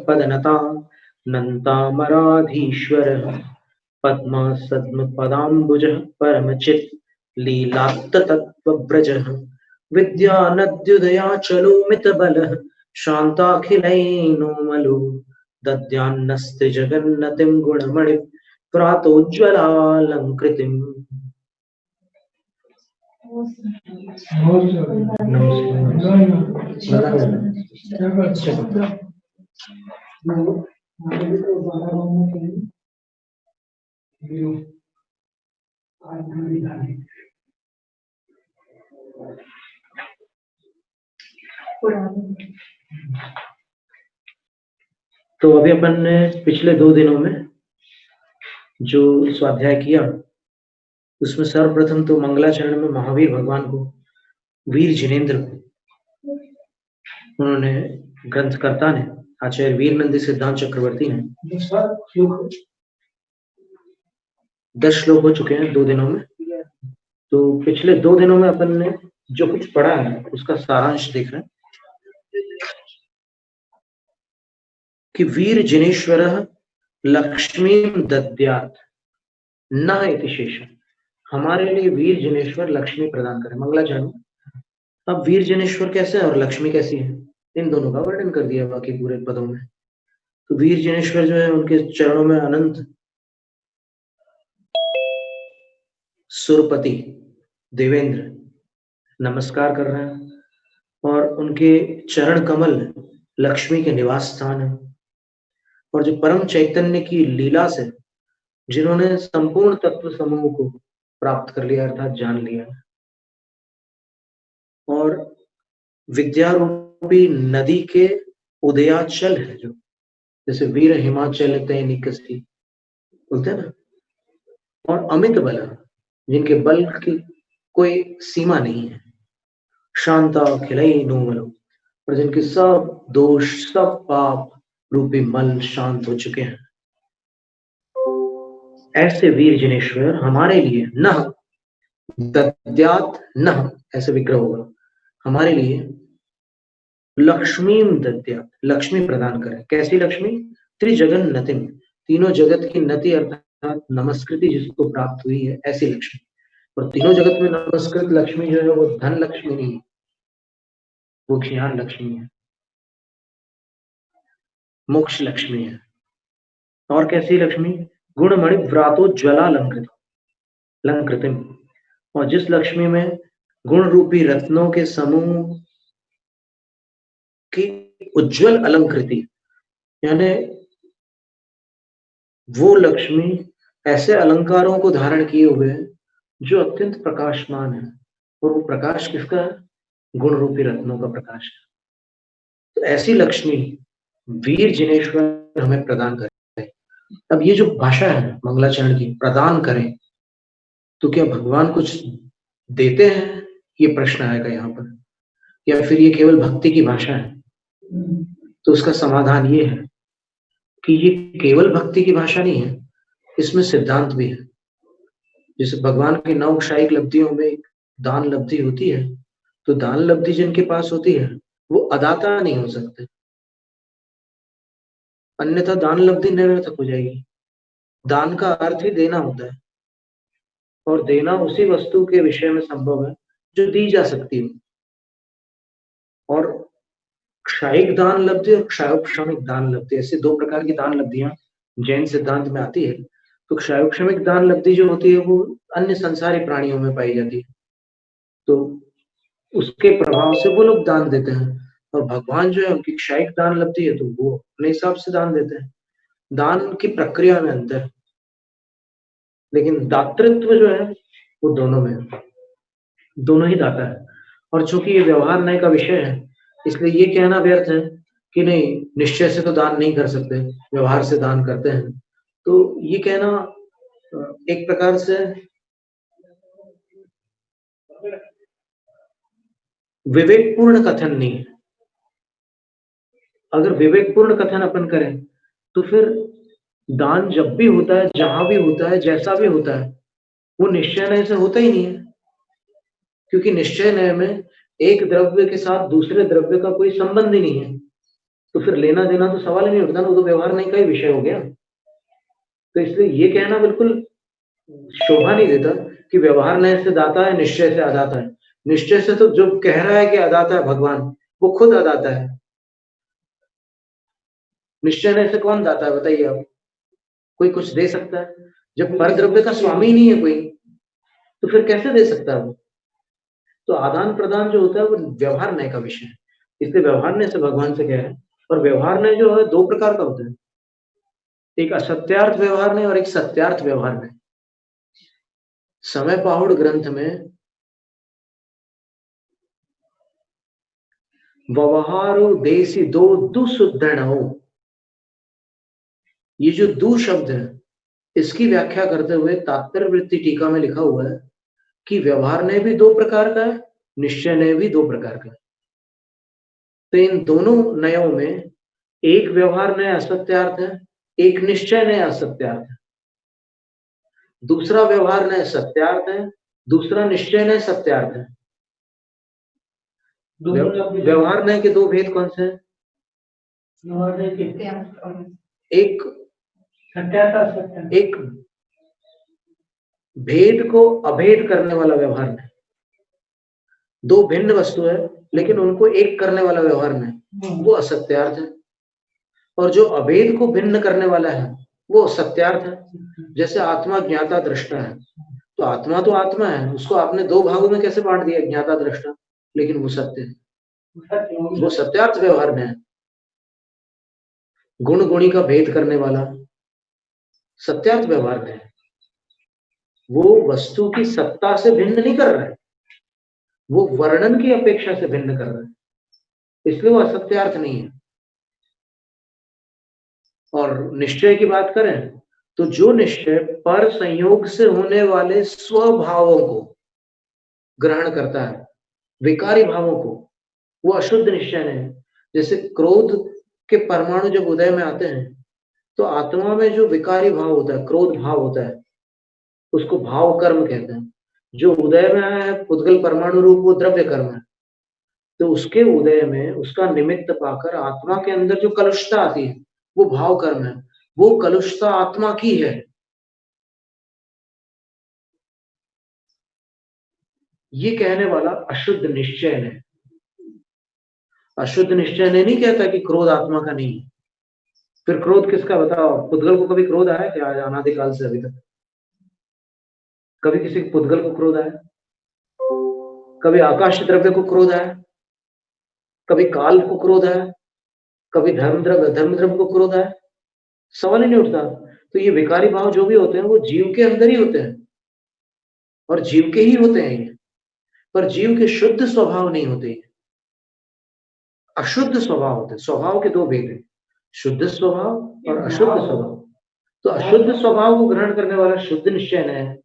पदनता नन्तामराधीश्वरः पद्मासद्मपदाम्बुजः परमचित् लीलात्ततत्त्वव्रजः विद्यानद्युदयाचलोमितबलः शान्ताखिलैर्नोमलो दद्यान्नस्त्रिजगन्नतिं गुणमणिं प्रातोज्ज्वलालङ्कृतिम्। तो अभी अपन ने पिछले 2 दिनों में जो स्वाध्याय किया उसमें सर्वप्रथम तो मंगलाचरण में महावीर भगवान को, वीर जिनेन्द्र को उन्होंने, ग्रंथकर्ता ने, आचार्य वीर नंदी सिद्धांत चक्रवर्ती ने 10 श्लोक हो चुके हैं 2 दिनों में। तो पिछले 2 दिनों में अपन ने जो कुछ पढ़ा है उसका सारांश देख रहे हैं कि वीर जिनेश्वरः लक्ष्मीं दद्यात् न इति शेषम्। हमारे लिए वीर जिनेश्वर लक्ष्मी प्रदान करें मंगलाचरण में। अब वीर जिनेश्वर कैसे है और लक्ष्मी कैसी है, इन दोनों का वर्णन कर दिया बाकी पूरे पदों में। तो वीर जिनेश्वर जो है उनके चरणों में अनंत सुरपति देवेंद्र नमस्कार कर रहे हैं और उनके चरण कमल लक्ष्मी के निवास स्थान है। और जो परम चैतन्य की लीला से जिन्होंने संपूर्ण तत्व समूह को प्राप्त कर लिया अर्थात जान लिया, और विद्या रूपी नदी के उदयाचल है, जो जैसे वीर हिमाचल निकसती बोलते हैं ना, और अमित बल, जिनके बल की कोई सीमा नहीं है, शांता खिलई नोमलो, और जिनके सब दोष सब पाप रूपी मल शांत हो चुके हैं, ऐसे वीर जिनेश्वर हमारे लिए न दद्यात्, न ऐसे विग्रह होगा, हमारे लिए लक्ष्मीं दद्यात्, लक्ष्मी प्रदान करें। कैसी लक्ष्मी? त्रिजगन्नतिम, तीनों जगत की नति अर्थात नमस्कृति जिसको प्राप्त हुई है, ऐसी लक्ष्मी। और तीनों जगत में नमस्कृत लक्ष्मी जो है वो धन लक्ष्मी नहीं, वो ज्ञान लक्ष्मी है, मोक्ष लक्ष्मी है। और कैसी लक्ष्मी? गुणमणि व्रातोज्ज्वला लंकृतिम, और जिस लक्ष्मी में गुण रूपी रत्नों के समूह की उज्जवल अलंकृति, यानी वो लक्ष्मी ऐसे अलंकारों को धारण किए हुए है जो अत्यंत प्रकाशमान है, और वो प्रकाश किसका है? गुण रूपी रत्नों का प्रकाश है। तो ऐसी लक्ष्मी वीर जिनेश्वर हमें प्रदान करें। अब ये जो भाषा है मंगलाचरण की, प्रदान करें, तो क्या भगवान कुछ देते हैं, ये प्रश्न आएगा यहाँ पर, या फिर ये केवल भक्ति की भाषा है? तो उसका समाधान ये है कि ये केवल भक्ति की भाषा नहीं है, इसमें सिद्धांत भी है। जैसे भगवान की 9 क्षायिक लब्धियों में एक दान लब्धि होती है, तो दान लब्धि जिनके पास होती है वो अदाता नहीं हो सकते, अन्यथा दान लब्धि निरर्थक हो जाएगी। दान का अर्थ ही देना होता है, और देना उसी वस्तु के विषय में संभव है जो दी जा सकती है। और क्षायिक दान लब्धि और क्षायोपशमिक दान लब्धि, ऐसे 2 प्रकार की दान लब्धियां जैन सिद्धांत में आती है। तो क्षायोपशमिक दान लब्धि जो होती है वो अन्य संसारी प्राणियों में पाई जाती है, तो उसके प्रभाव से वो लोग दान देते हैं। और भगवान जो है उनकी क्षायिक दान लब्धि है, तो वो अपने हिसाब से दान देते हैं। दान की प्रक्रिया में अंतर, लेकिन दातृत्व जो है वो दोनों में है, दोनों ही दाता है। और चूंकि ये व्यवहार न्याय का विषय है, इसलिए ये कहना व्यर्थ है कि नहीं निश्चय से तो दान नहीं कर सकते, व्यवहार से दान करते हैं। तो ये कहना एक प्रकार से विवेकपूर्ण कथन नहीं है। अगर विवेकपूर्ण कथन अपन करें तो फिर दान जब भी होता है, जहां भी होता है, जैसा भी होता है, वो निश्चय न्याय से होता ही नहीं है, क्योंकि निश्चय न्याय में एक द्रव्य के साथ दूसरे द्रव्य का कोई संबंध ही नहीं है। तो फिर लेना देना तो सवाल ही नहीं उठता ना, वो तो व्यवहार नहीं का ही विषय हो गया। तो इसलिए ये कहना बिल्कुल शोभा नहीं देता कि व्यवहार नय से दाता है, निश्चय से अदाता है। निश्चय से तो जो कह रहा है कि अदाता है भगवान, वो खुद अदाता है। निश्चय नय से कौन दाता है बताइए आप? कोई कुछ दे सकता है? जब पर द्रव्य का स्वामी ही नहीं है कोई, तो फिर कैसे दे सकता है वो? तो आदान प्रदान जो होता है वो व्यवहार नय का विषय है, इसलिए व्यवहार नय से भगवान से कह रहे हैं। और व्यवहार नय जो है दो प्रकार का होता है, एक असत्यार्थ व्यवहार नय और एक सत्यार्थ व्यवहार नय। समय पाहुड़ ग्रंथ में व्यवहारो देसी दो दुसुद्धरणो, ये जो दु शब्द है इसकी व्याख्या करते हुए तात्पर्य वृत्ति टीका में लिखा हुआ है कि व्यवहार नय भी दो प्रकार का है, निश्चय नय भी दो प्रकार का है। तो इन दोनों नयों में एक व्यवहार नय असत्यार्थ है, एक निश्चय नय असत्यार्थ है। दूसरा व्यवहार नय सत्यार्थ है, दूसरा निश्चय नय सत्यार्थ है। व्यवहार नय के दो भेद कौन से हैं? एक एक भेद को अभेद करने वाला व्यवहार नय, दो भिन्न वस्तु है लेकिन उनको एक करने वाला व्यवहार नय, वो असत्यार्थ है। और जो अभेद को भिन्न करने वाला है वो सत्यार्थ है। जैसे आत्मा ज्ञाता दृष्टा है, तो आत्मा है, उसको आपने दो भागों में कैसे बांट दिया, ज्ञाता दृष्टा, लेकिन वो सत्य है, वो सत्यार्थ व्यवहार में है। गुण गुणी का भेद करने वाला सत्यार्थ व्यवहार में है, वो वस्तु की सत्ता से भिन्न नहीं कर रहा है, वो वर्णन की अपेक्षा से भिन्न कर रहा है, इसलिए वो असत्यार्थ नहीं है। और निश्चय की बात करें तो जो निश्चय पर संयोग से होने वाले स्वभावों को ग्रहण करता है, विकारी भावों को, वो अशुद्ध निश्चय है। जैसे क्रोध के परमाणु जब उदय में आते हैं तो आत्मा में जो विकारी भाव होता है, क्रोध भाव होता है, उसको भाव कर्म कहते हैं। जो उदय में आया है पुद्गल परमाणु रूप, वो द्रव्य कर्म है। तो उसके उदय में उसका निमित्त पाकर आत्मा के अंदर जो कलुषता आती है वो भाव कर्म है, वो कलुषता आत्मा की है। ये कहने वाला अशुद्ध निश्चय है। अशुद्ध निश्चय ने नहीं कहता कि क्रोध आत्मा का नहीं है। फिर क्रोध किसका बताओ? पुद्गल को कभी क्रोध आया क्या? अनादिकाल से अभी तक कभी किसी पुद्गल को क्रोध आया? कभी आकाश द्रव्य को क्रोध आया? कभी काल को क्रोध आया? कभी धर्म द्रव्य को क्रोध आया? सवाल ही नहीं उठता। तो ये विकारी भाव जो भी होते हैं वो जीव के अंदर ही होते हैं और जीव के ही होते हैं ये, पर जीव के शुद्ध स्वभाव नहीं होते, अशुद्ध स्वभाव होते हैं। स्वभाव के दो भेद हैं, शुद्ध स्वभाव और अशुद्ध स्वभाव। तो अशुद्ध स्वभाव को ग्रहण करने वाला शुद्ध निश्चय है,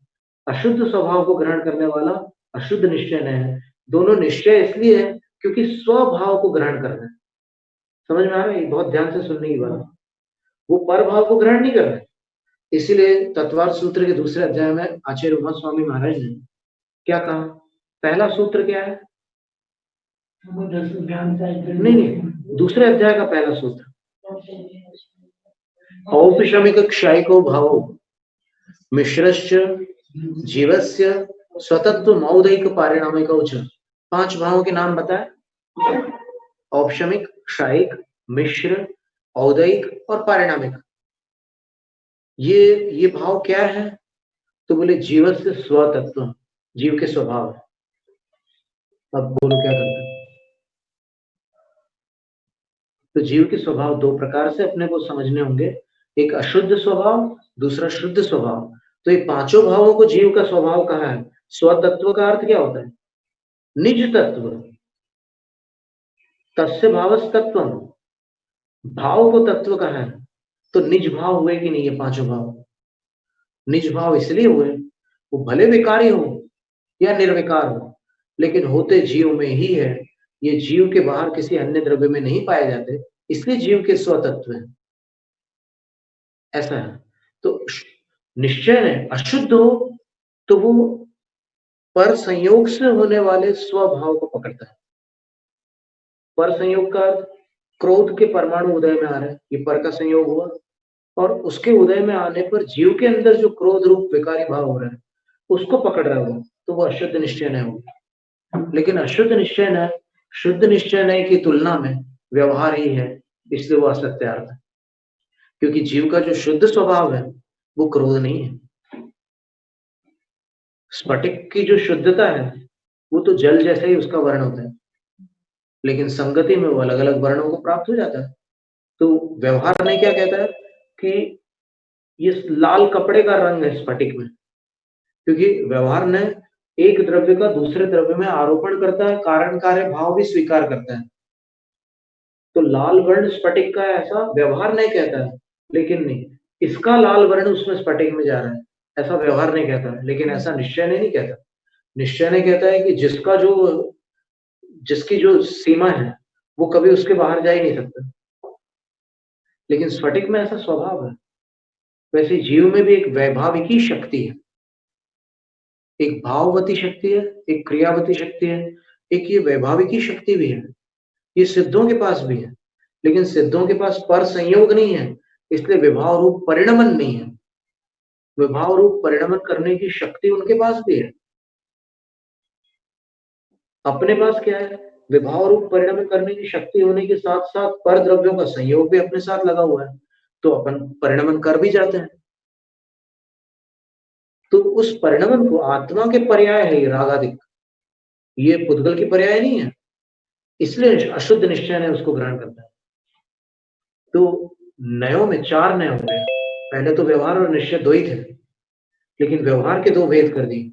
अशुद्ध स्वभाव को ग्रहण करने वाला अशुद्ध निश्चय है। दोनों निश्चय इसलिए है क्योंकि स्वभाव को ग्रहण करना है। समझ में आ रहा है? बहुत ध्यान से सुनने की बात। वो पर भाव को ग्रहण नहीं कर रहे, इसीलिए तत्वार्थ सूत्र के दूसरे अध्याय में आचार्य उमा स्वामी महाराज ने क्या कहा? पहला सूत्र क्या है? नहीं, दूसरे अध्याय का पहला सूत्र, औपशमिक क्षयिको भावो मिश्रश्च जीवस्य स्वतत्व मौलिक पारिणामिक च। 5 भावों के नाम बताए, औपशमिक, क्षयिक, मिश्र, औदैक और पारिणामिक। ये भाव क्या है? तो बोले जीवस्य स्वतत्व, जीव के स्वभाव। अब बोलो क्या करते हैं? तो जीव के स्वभाव दो प्रकार से अपने को समझने होंगे, एक अशुद्ध स्वभाव, दूसरा शुद्ध स्वभाव। तो ये पांचों भावों को जीव का स्वभाव कहा है। स्वतत्व का अर्थ क्या होता है? निज तत्व, तस्य भावस तत्वम, भाव को तत्व कहा है। तो निज भाव हुए कि नहीं ये पांचों भाव? निज भाव इसलिए हुए, वो भले विकारी हो या निर्विकार हो, लेकिन होते जीव में ही है। ये जीव के बाहर किसी अन्य द्रव्य में नहीं पाए जाते, इसलिए जीव के स्वतत्व है। ऐसा है। तो निश्चय है अशुद्ध हो तो वो पर संयोग से होने वाले स्वभाव को पकड़ता है। पर संयोग का अर्थ क्रोध के परमाणु उदय में आ रहे हैं, ये पर का संयोग हुआ, और उसके उदय में आने पर जीव के अंदर जो क्रोध रूप विकारी भाव हो रहा है उसको पकड़ रहा हो, तो वो अशुद्ध निश्चय नहीं होगा। लेकिन अशुद्ध निश्चय न शुद्ध निश्चय नहीं की तुलना में व्यवहार ही है, इसलिए वो असत्य अर्थ है। क्योंकि जीव का जो शुद्ध स्वभाव है वो क्रोध नहीं है। स्फटिक की जो शुद्धता है वो तो जल जैसा ही उसका वर्ण होता है, लेकिन संगति में वो अलग अलग वर्णों को प्राप्त हो जाता है। तो व्यवहार ने क्या कहता है कि ये लाल कपड़े का रंग है स्फटिक में, क्योंकि व्यवहार ने एक द्रव्य का दूसरे द्रव्य में आरोपण करता है, कारण कार्य भाव भी स्वीकार करता है। तो लाल वर्ण स्फटिक का ऐसा व्यवहार नहीं कहता है, लेकिन नहीं, इसका लाल वर्ण उसमें स्फटिक में जा रहा है, ऐसा व्यवहार नहीं कहता है। लेकिन ऐसा निश्चय नहीं कहता। निश्चय नहीं कहता है कि जिसकी जो सीमा है वो कभी उसके बाहर जा ही नहीं सकता। लेकिन स्फटिक में ऐसा स्वभाव है। वैसे जीव में भी एक वैभाविकी शक्ति है, एक भाववती शक्ति है, एक क्रियावती शक्ति है, एक ये वैभाविकी शक्ति भी है। ये सिद्धों के पास भी है, लेकिन सिद्धों के पास पर संयोग नहीं है, इसलिए विभाव रूप परिणमन नहीं है। विभाव रूप परिणमन करने की शक्ति उनके पास भी है। अपने पास क्या है? विभाव रूप परिणमन करने की शक्ति होने के साथ साथ पर द्रव्यों का संयोग भी अपने साथ लगा हुआ है, तो अपन परिणमन कर भी जाते हैं। तो उस परिणमन को आत्मा के पर्याय है ये रागादिक, ये पुद्गल की पर्याय नहीं है, इसलिए अशुद्ध निश्चय ने उसको ग्रहण करता है। तो नयों में 4 नए हो गए। पहले तो व्यवहार और निश्चय 2 ही थे, लेकिन व्यवहार के 2 भेद कर दिए,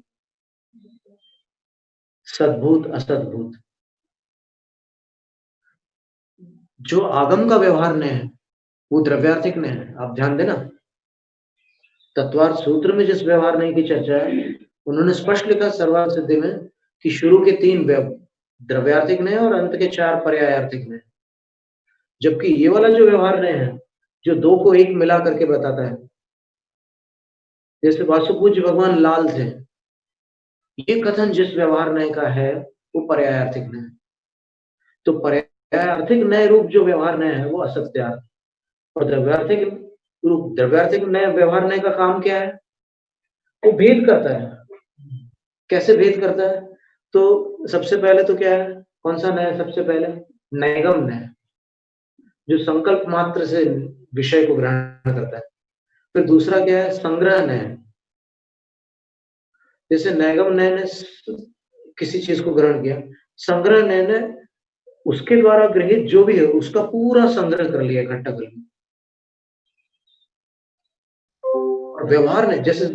सद्भूत असद्भूत। जो आगम का व्यवहार नय है वो द्रव्यार्थिक नय है। आप ध्यान देना, तत्वार्थ सूत्र में जिस व्यवहार नय की चर्चा है उन्होंने स्पष्ट लिखा सर्वार्थ सिद्धि में कि शुरू के 3 द्रव्यार्थिक नय और अंत के 4 पर्यायार्थिक नय, जबकि ये वाला जो व्यवहार नय है जो 2 को 1 मिला करके बताता है, जैसे वासुपूज्य भगवान लाल थे, ये कथन जिस व्यवहार नय का है वो पर्यायार्थिक नय है। तो पर्यायार्थिक नय रूप जो व्यवहार नय है वो असत्यार्थ, और द्रव्यार्थिक नय व्यवहार नय का काम क्या है? वो भेद करता है। कैसे भेद करता है? तो सबसे पहले तो क्या है, कौन सा नय? सबसे पहले नैगम नय, जो संकल्प मात्र से विषय को ग्रहण करता है। फिर दूसरा क्या है? संग्रह नय, जैसे नैगम नय ने किसी चीज को ग्रहण किया, संग्रह नय ने उसके द्वारा गृहित जो भी है उसका पूरा संग्रह कर लिया, इकट्ठा कर लिया। और व्यवहार ने, जैसे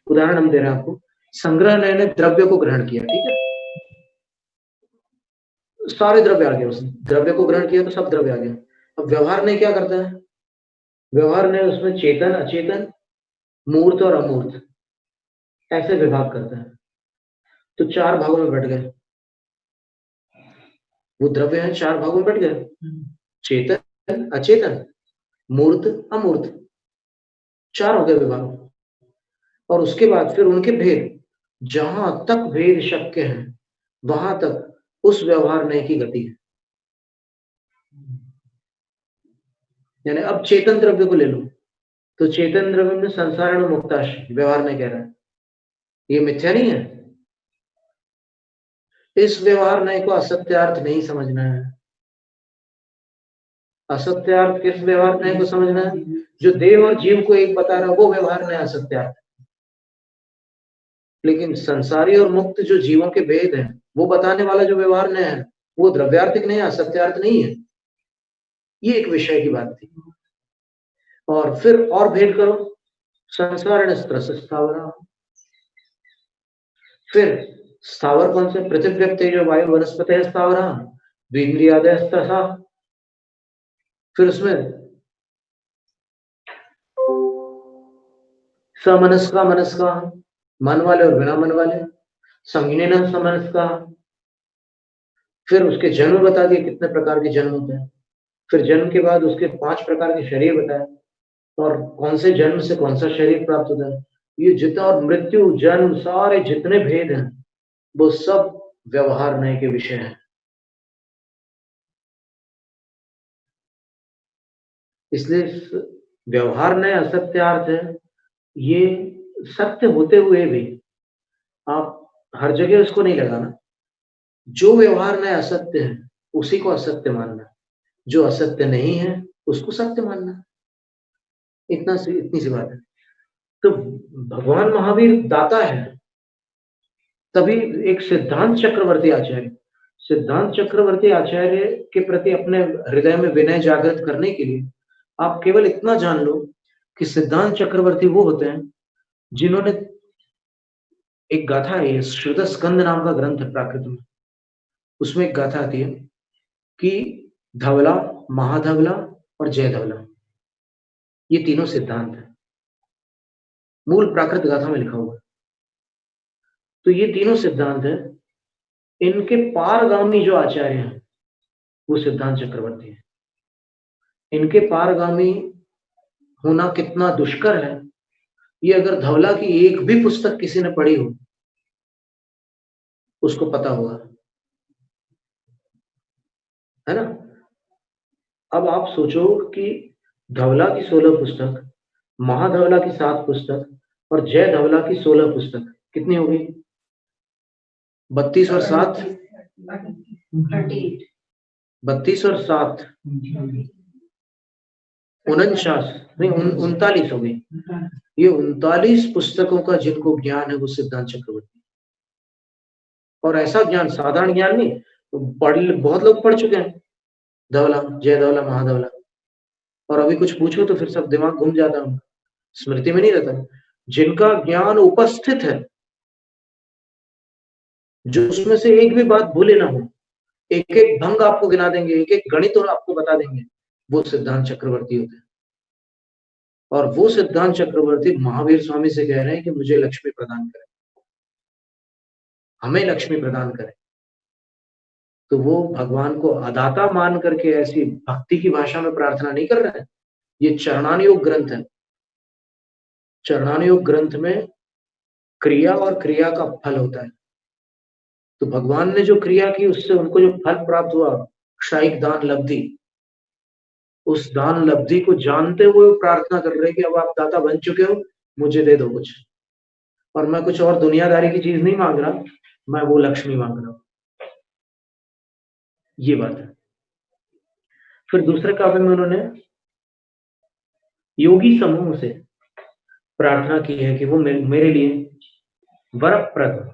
उदाहरण हम दे रहे हैं आपको, संग्रह नय ने द्रव्य को ग्रहण किया, ठीक है, सारे द्रव्य आ गए, उसने द्रव्य को ग्रहण किया तो सब द्रव्य आ गया। अब व्यवहार ने क्या करता है? व्यवहार ने उसमें चेतन अचेतन मूर्त और अमूर्त ऐसे विभाग करता है, तो 4 भागों में बट गए। वो द्रव्य है 4 भागों में बट गए, चेतन अचेतन मूर्त अमूर्त, 4 हो गए विभाग। और उसके बाद फिर उनके भेद, जहां तक भेद शक्य है वहां तक उस व्यवहार नय की गति है। यानी अब चेतन द्रव्य को ले लो, तो चेतन द्रव्य में संसारण मुक्ताश व्यवहार नय कह रहा है, ये मिथ्या नहीं है। इस व्यवहार नय को असत्यार्थ नहीं समझना है। असत्यार्थ किस व्यवहार नय को समझना है? जो देव और जीव को एक बता रहा है वो व्यवहार नय असत्यार्थ। लेकिन संसारी और मुक्त जो जीवों के भेद हैं वो बताने वाला जो व्यवहार नय है वो द्रव्यार्थिक नहीं है, असत्यार्थ नहीं है। ये एक विषय की बात थी। और फिर और भेद करो, संसारण स्थावरा, फिर स्थावर कौन से? पृथ्वी तेजो वायु वनस्पति स्थावरा द्विन्द्रियादय तथा, फिर उसमें समनस्का मनस्का, मन वाले और बिना मन वाले, संज्ञेन समनस्का, फिर उसके जन्म बता दिए कितने प्रकार के जन्म होते हैं, फिर जन्म के बाद उसके 5 प्रकार के शरीर बताए, और कौन से जन्म से कौन सा शरीर प्राप्त होता है। ये जितना, और मृत्यु जन्म सारे जितने भेद हैं वो सब व्यवहार नय के विषय हैं। इसलिए व्यवहार नए असत्यार्थ है, ये सत्य होते हुए भी आप हर जगह उसको नहीं लगाना। जो व्यवहार नए असत्य है उसी को असत्य मानना, जो असत्य नहीं है उसको सत्य मानना। इतनी सी बात है। तो भगवान महावीर दाता है, तभी एक सिद्धांत चक्रवर्ती आचार्य के प्रति अपने हृदय में विनय जागृत करने के लिए आप केवल इतना जान लो कि सिद्धांत चक्रवर्ती वो होते हैं जिन्होंने एक गाथा है, श्रुत स्कंद नाम का ग्रंथ है प्राकृत में, उसमें एक गाथा आती है कि धवला, महाधवला और जय धवला, ये तीनों सिद्धांत है, मूल प्राकृत गाथा में लिखा हुआ है। तो ये तीनों सिद्धांत है, इनके पारगामी जो आचार्य हैं वो सिद्धांत चक्रवर्ती है। इनके पारगामी होना कितना दुष्कर है, ये अगर धवला की एक भी पुस्तक किसी ने पढ़ी हो उसको पता होगा, है ना। अब आप सोचो कि धवला की 16 पुस्तक, महाधवला की 7 पुस्तक और जय धवला की 16 पुस्तक कितनी होगी? 32 और 7 32 और 7 49 नहीं 39 हो गई। ये 39 पुस्तकों का जिनको ज्ञान है वो सिद्धांत चक्रवर्ती, और ऐसा ज्ञान साधारण ज्ञान नहीं, बहुत लोग पढ़ चुके हैं धवला, जय धवला, महाधवला, और अभी कुछ पूछो तो फिर सब दिमाग घूम जाता है, स्मृति में नहीं रहता। जिनका ज्ञान उपस्थित है, जो उसमें से एक भी बात भूले ना हो, एक एक भंग आपको गिना देंगे, एक एक गणित और आपको बता देंगे, वो सिद्धांत चक्रवर्ती होते हैं। और वो सिद्धांत चक्रवर्ती महावीर स्वामी से कह रहे हैं कि मुझे लक्ष्मी प्रदान करें, हमें लक्ष्मी प्रदान करें। तो वो भगवान को अदाता मान करके ऐसी भक्ति की भाषा में प्रार्थना नहीं कर रहे हैं। ये चरणानुयोग ग्रंथ है, चरणानुयोग ग्रंथ में क्रिया और क्रिया का फल होता है। तो भगवान ने जो क्रिया की उससे उनको जो फल प्राप्त हुआ, क्षायिक दान लब्धि, उस दान लब्धि को जानते हुए प्रार्थना कर रहे कि अब आप दाता बन चुके हो, मुझे दे दो कुछ, और मैं कुछ और दुनियादारी की चीज नहीं मांग रहा, मैं वो लक्ष्मी मांग रहा हूं। ये बात है। फिर दूसरे काव्य में उन्होंने योगी समूह से प्रार्थना की है कि वो मेरे लिए वरप्रद,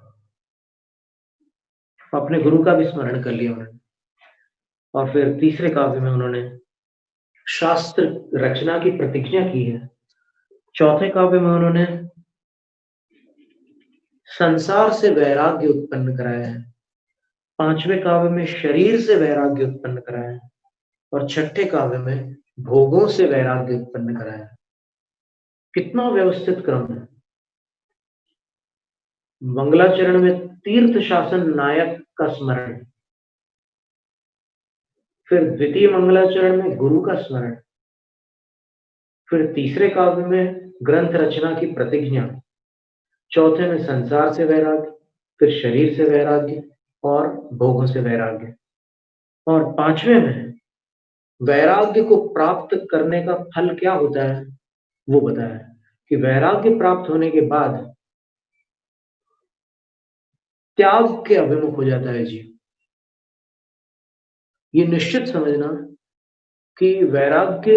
अपने गुरु का भी स्मरण कर लिया उन्होंने। और फिर तीसरे काव्य में उन्होंने शास्त्र रचना की प्रतिज्ञा की है। चौथे काव्य में उन्होंने संसार से वैराग्य उत्पन्न कराया है। पांचवें काव्य में शरीर से वैराग्य उत्पन्न कराया है, और छठे काव्य में भोगों से वैराग्य उत्पन्न कराया है। कितना व्यवस्थित क्रम है। मंगलाचरण में तीर्थ शासन नायक का स्मरण, फिर द्वितीय मंगलाचरण में गुरु का स्मरण, फिर तीसरे काव्य में ग्रंथ रचना की प्रतिज्ञा, चौथे में संसार से वैराग्य, फिर शरीर से वैराग्य और भोगों से वैराग्य, और पांचवें में वैराग्य को प्राप्त करने का फल क्या होता है वो बताया है कि वैराग्य प्राप्त होने के बाद त्याग के अभिमुख हो जाता है जीव। ये निश्चित समझना कि वैराग्य,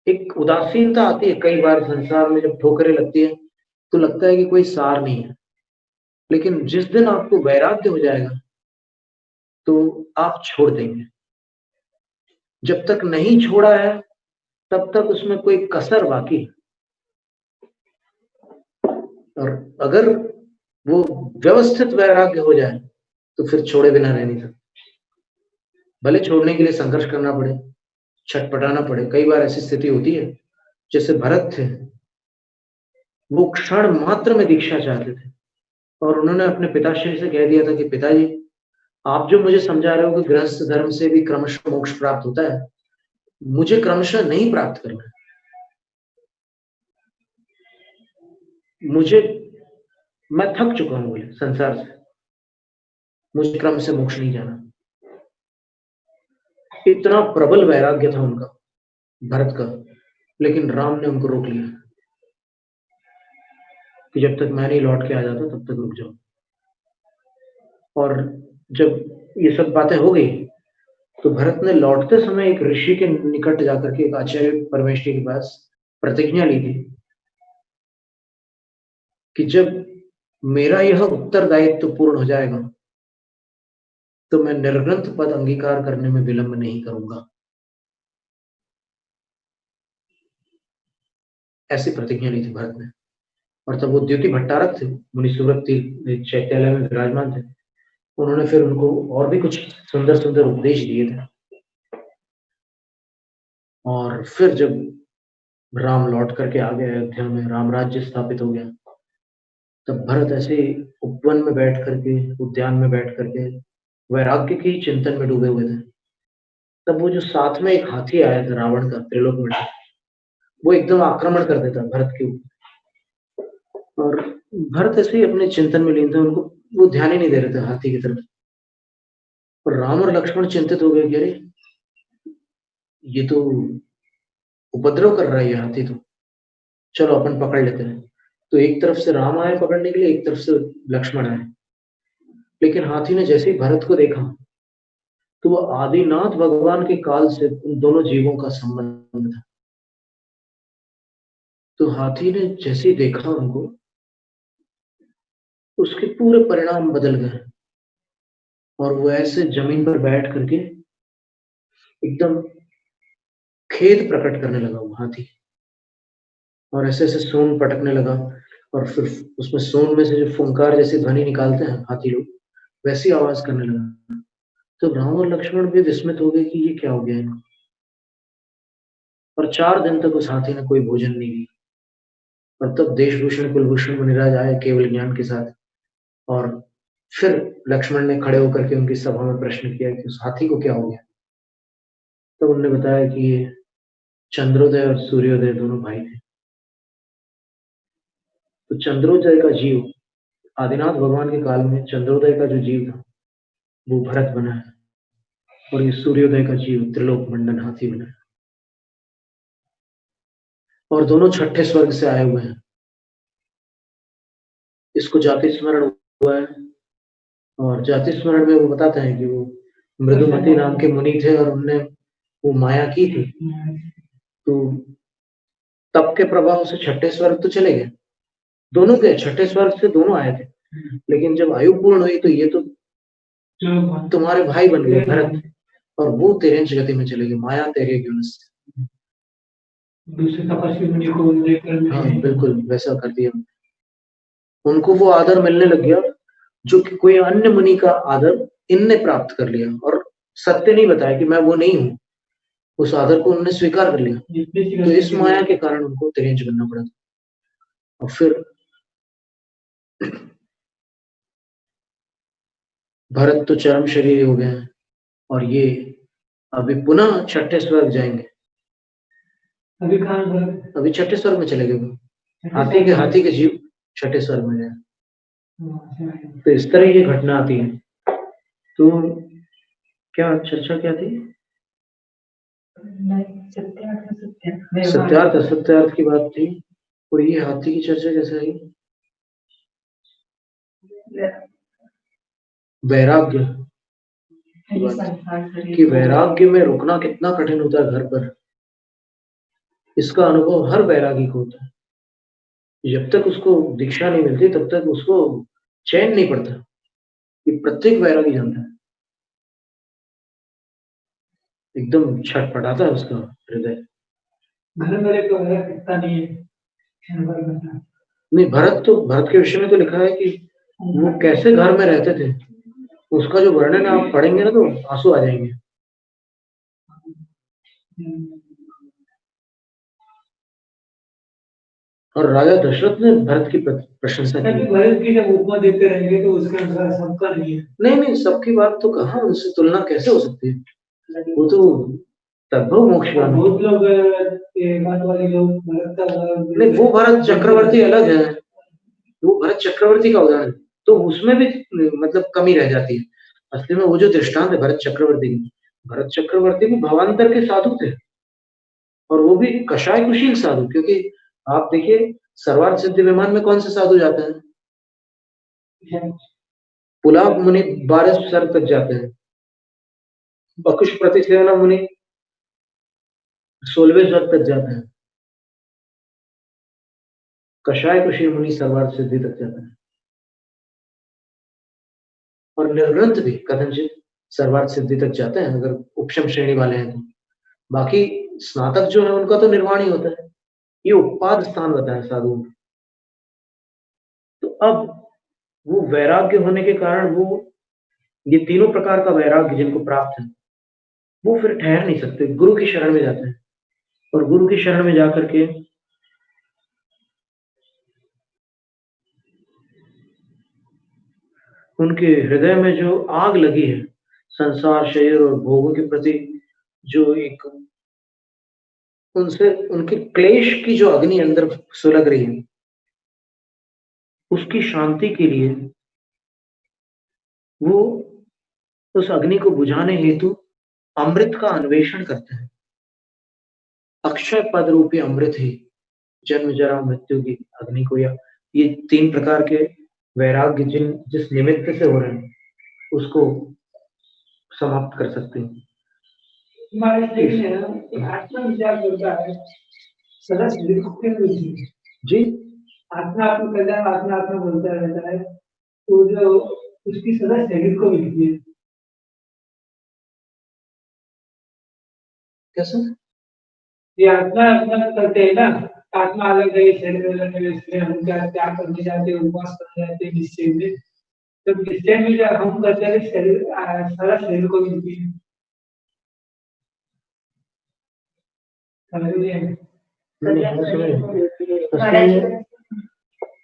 एक उदासीनता आती है कई बार संसार में, जब ठोकरें लगती है तो लगता है कि कोई सार नहीं है, लेकिन जिस दिन आपको वैराग्य हो जाएगा तो आप छोड़ देंगे। जब तक नहीं छोड़ा है तब तक उसमें कोई कसर बाकी है, और अगर वो व्यवस्थित वैराग्य हो जाए तो फिर छोड़े बिना रह नहीं सकते। भले छोड़ने के लिए संघर्ष करना पड़े, छटपटाना पड़े। कई बार ऐसी स्थिति होती है, जैसे भरत थे, वो क्षण मात्र में दीक्षा चाहते थे, और उन्होंने अपने पिताश्री से कह दिया था कि पिताजी, आप जो मुझे समझा रहे हो कि गृहस्थ धर्म से भी क्रमशः मोक्ष प्राप्त होता है, मुझे क्रमशः नहीं प्राप्त करना है। मैं थक चुका हूं बोले संसार से, मुझे क्रम से मोक्ष नहीं जाना। इतना प्रबल वैराग्य था उनका। भरत का, लेकिन राम ने उनको रोक लिया कि जब तक मैं नहीं लौट के आ जाता तब तक रुक जाओ। और जब ये सब बातें हो गई तो भरत ने लौटते समय एक ऋषि के निकट जाकर के, एक आचार्य परमेष्ठी के पास प्रतिज्ञा ली थी कि जब मेरा यह उत्तरदायित्व पूर्ण हो जाएगा तो मैं निर्ग्रंथ पद अंगीकार करने में विलंब नहीं करूंगा। ऐसी प्रतिज्ञा ली थी भरत ने। और तब वो द्युति भट्टारक थे, मुनि सुव्रत चैत्यालय में विराजमान थे। उन्होंने फिर उनको और भी कुछ सुंदर सुंदर उपदेश दिए थे। और फिर जब राम लौट करके आ गए अयोध्या में, राम राज्य स्थापित हो गया, तब भरत ऐसे उपवन में बैठ करके, उद्यान में बैठ करके वैराग्य की चिंतन में डूबे हुए थे। तब वो जो साथ में एक हाथी आया था रावण का, त्रिलोक में, वो एकदम आक्रमण कर देता भरत के ऊपर। और भरत ऐसे ही अपने चिंतन में लीन थे, उनको वो ध्यान ही नहीं दे रहे थे हाथी की तरफ। और राम और लक्ष्मण चिंतित हो गए कि अरे ये तो उपद्रव कर रहा है ये हाथी, तो चलो अपन पकड़ लेते हैं। तो एक तरफ से राम आए पकड़ने के लिए, एक तरफ से लक्ष्मण आए। लेकिन हाथी ने जैसे ही भरत को देखा तो वो आदिनाथ भगवान के काल से उन दोनों जीवों का संबंध था। तो हाथी ने जैसे ही देखा उनको, उसके पूरे परिणाम बदल गए और वो ऐसे जमीन पर बैठ करके एकदम खेद प्रकट करने लगा वो हाथी। और ऐसे ऐसे सोन पटकने लगा और फिर उसमें सोन में से जो फुंकार जैसी ध्वनि निकालते हैं हाथी लोग, वैसी आवाज करने लगा। तो राम और लक्ष्मण भी विस्मित हो गए कि ये क्या हो गया इनको। और 4 दिन तक उस हाथी ने कोई भोजन नहीं दी। और तब देशभूषण कुलभूषण मुनिराज आए केवल ज्ञान के साथ। और फिर लक्ष्मण ने खड़े होकर के उनकी सभा में प्रश्न किया कि उस हाथी को क्या हो गया। तब उन्होंने बताया कि ये चंद्रोदय और सूर्योदय दोनों भाई थे। तो चंद्रोदय का जीव, आदिनाथ भगवान के काल में चंद्रोदय का जो जीव था वो भरत बना है, और ये सूर्योदय का जीव त्रिलोक मंडन हाथी बना है। और दोनों छठे स्वर्ग से आए हुए हैं। इसको जाति स्मरण हुआ है। और जाति स्मरण में वो बताते हैं कि वो मृदुमती नाम के मुनि थे और उनने वो माया की थी। तो तप के प्रभाव से छठे स्वर्ग तो चले गए, दोनों गए, छठे स्वर्ग से दोनों आए थे। लेकिन जब आयु पूर्ण हुई तो ये तो तुम्हारे भाई बन गए भरत, और वो तेरेंच गति में चले गए, माया तेरे गुण से। दूसरे तपस्वी मुनि को लेकर, हाँ बिल्कुल वैसा कर दिया। उनको वो आदर मिलने लग गया जो कि कोई अन्य मुनि का आदर इनने प्राप्त कर लिया, और सत्य नहीं बताया कि मैं वो नहीं हूँ। उस आदर को उन्होंने स्वीकार कर लिया। तो इस माया के कारण उनको तेरेंच बनना पड़ा। और फिर भरत तो चरम शरीर हो गए हैं और ये अभी पुनः छठे स्वर्ग जाएंगे। अभी कहाँ भरत? अभी छठे स्वर्ग में चले गए। हाथी के जीव छठे स्वर्ग में गए। तो इस तरह ये घटना आती है। तो क्या चर्चा क्या थी? सत्यार्थ असत्यार्थ की बात थी। और ये हाथी की चर्चा कैसे आई? वैराग्य कि वैराग्य में रुकना कितना कठिन होता है घर पर, इसका अनुभव हर वैरागी को होता है। जब तक उसको दीक्षा नहीं मिलती तब तक उसको चैन नहीं पड़ता। ये प्रत्येक वैरागी जानता है, एकदम छटपटाता है उसका हृदय। घर में तो कितना नहीं है। नहीं, भरत के विषय में तो लिखा है कि वो कैसे घर में रहते थे, उसका जो वर्णन आप पढ़ेंगे ना तो आंसू आ जाएंगे। और राजा दशरथ ने भरत की प्रशंसा की। भरत की जब उपमा देते रहेंगे तो उसके अनुसार सबका नहीं है। नहीं, सबकी बात तो कहाँ, उनसे तुलना कैसे हो सकती है। वो तो तद्भव मोक्षगामी। बहुत लोग बात वाले लोग नहीं, वो भरत चक्रवर्ती अलग है। वो भरत चक्रवर्ती का उदाहरण, तो उसमें भी मतलब कमी रह जाती है। असली में वो जो दृष्टांत है भरत चक्रवर्ती की, भरत चक्रवर्ती भी भवांतर के साधु थे और वो भी कषाय कुशील साधु, क्योंकि आप देखिए सर्वार्थ सिद्धि विमान में कौन से साधु जाते हैं? पुलाव मुनि 12 सर तक जाते हैं, बकुश प्रतिसेवना मुनि 16वें स्वर तक जाते हैं, कषाय कुशील मुनि सर्वार्थ सिद्धि तक जाते हैं, और निर्ग्रंथ भी कथनचित सर्वार्थ सिद्धि तक जाते हैं अगर उपशम श्रेणी वाले हैं तो। बाकी स्नातक जो है उनका तो निर्वाण ही होता है। ये उपाद स्थान बताया साधु। तो अब वो वैराग्य होने के कारण वो ये तीनों प्रकार का वैराग्य जिनको प्राप्त है वो फिर ठहर नहीं सकते, गुरु की शरण में जाते हैं, और गुरु की शरण में जाकर के उनके हृदय में जो आग लगी है संसार शरीर और भोगों के प्रति, जो एक उनसे उनके क्लेश की जो अग्नि अंदर सुलग रही है, उसकी शांति के लिए वो उस अग्नि को बुझाने हेतु अमृत का अन्वेषण करते हैं। अक्षय पद रूपी अमृत ही जन्म जरा मृत्यु की अग्नि को, या ये 3 प्रकार के वैराग्य जिस निमित्त से हो रहे हैं उसको समाप्त कर सकते हैं। हमारे देश में आत्मा विचार होता है सदा शरीर को क्यों बोलती है? जी, आत्मा आत्मा कल्याण आत्मा आत्मा बोलता रहता है, तो जो उसकी सदा शरीर को मिलती है। कैसे? ये आत्मा आत्मा करते हैं ना, आत्मा अलग है शरीर अलग है, इसलिए हम क्या त्याग करने जाते हैं, उपवास करने जाते हैं निश्चय में। तो निश्चय में जब हम करते हैं शरीर सारा शरीर को मिलती है।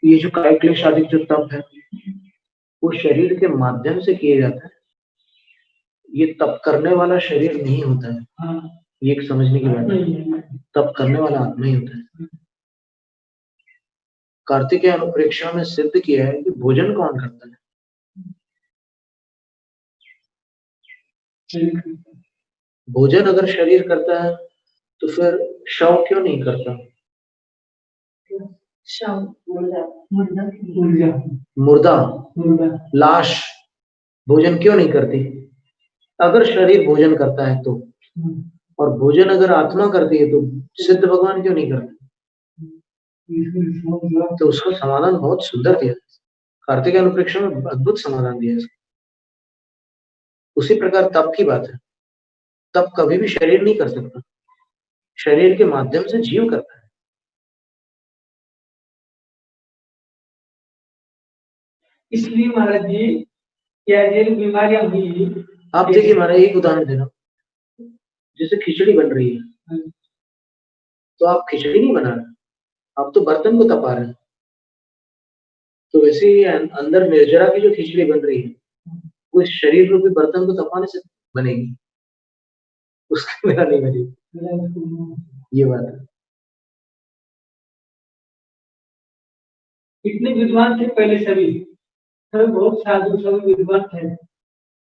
ये जो काय क्लेश आदि जो तप है वो शरीर के माध्यम से किए जाता है, ये तप करने वाला शरीर नहीं होता है। ये एक समझने की बात है, तप करने वाला आत्मा ही होता है। कार्तिकेय अनुप्रेक्षा में सिद्ध किया है कि भोजन कौन करता है? भोजन अगर शरीर करता है तो फिर शव क्यों नहीं करता? मुर्दा लाश भोजन क्यों नहीं करती? अगर शरीर भोजन करता है तो, और भोजन अगर आत्मा करती है तो सिद्ध भगवान क्यों नहीं करते? तो उसका समाधान बहुत सुंदर दिया, कार्तिकेय अनुप्रेक्षा में अद्भुत समाधान दिया इसका। उसी प्रकार तप की बात है, तप कभी भी शरीर नहीं कर सकता, शरीर के माध्यम से जीव करता है। इसलिए महाराज जी क्या ये बीमारियां हुई, आप देखिए महाराज एक उदाहरण देना, जैसे खिचड़ी बन रही है तो आप खिचड़ी नहीं बना रहे, आप तो बर्तन को तपा रहे हैं। तो वैसे ही अंदर निर्जरा की जो खिचड़ी बन रही है वो इस शरीर रूपी बर्तन को तपाने से बनेगी, उसका मेरा नहीं बनेगी। ये बात है। इतने विद्वान थे पहले सभी बहुत साधु सभी विद्वान थे,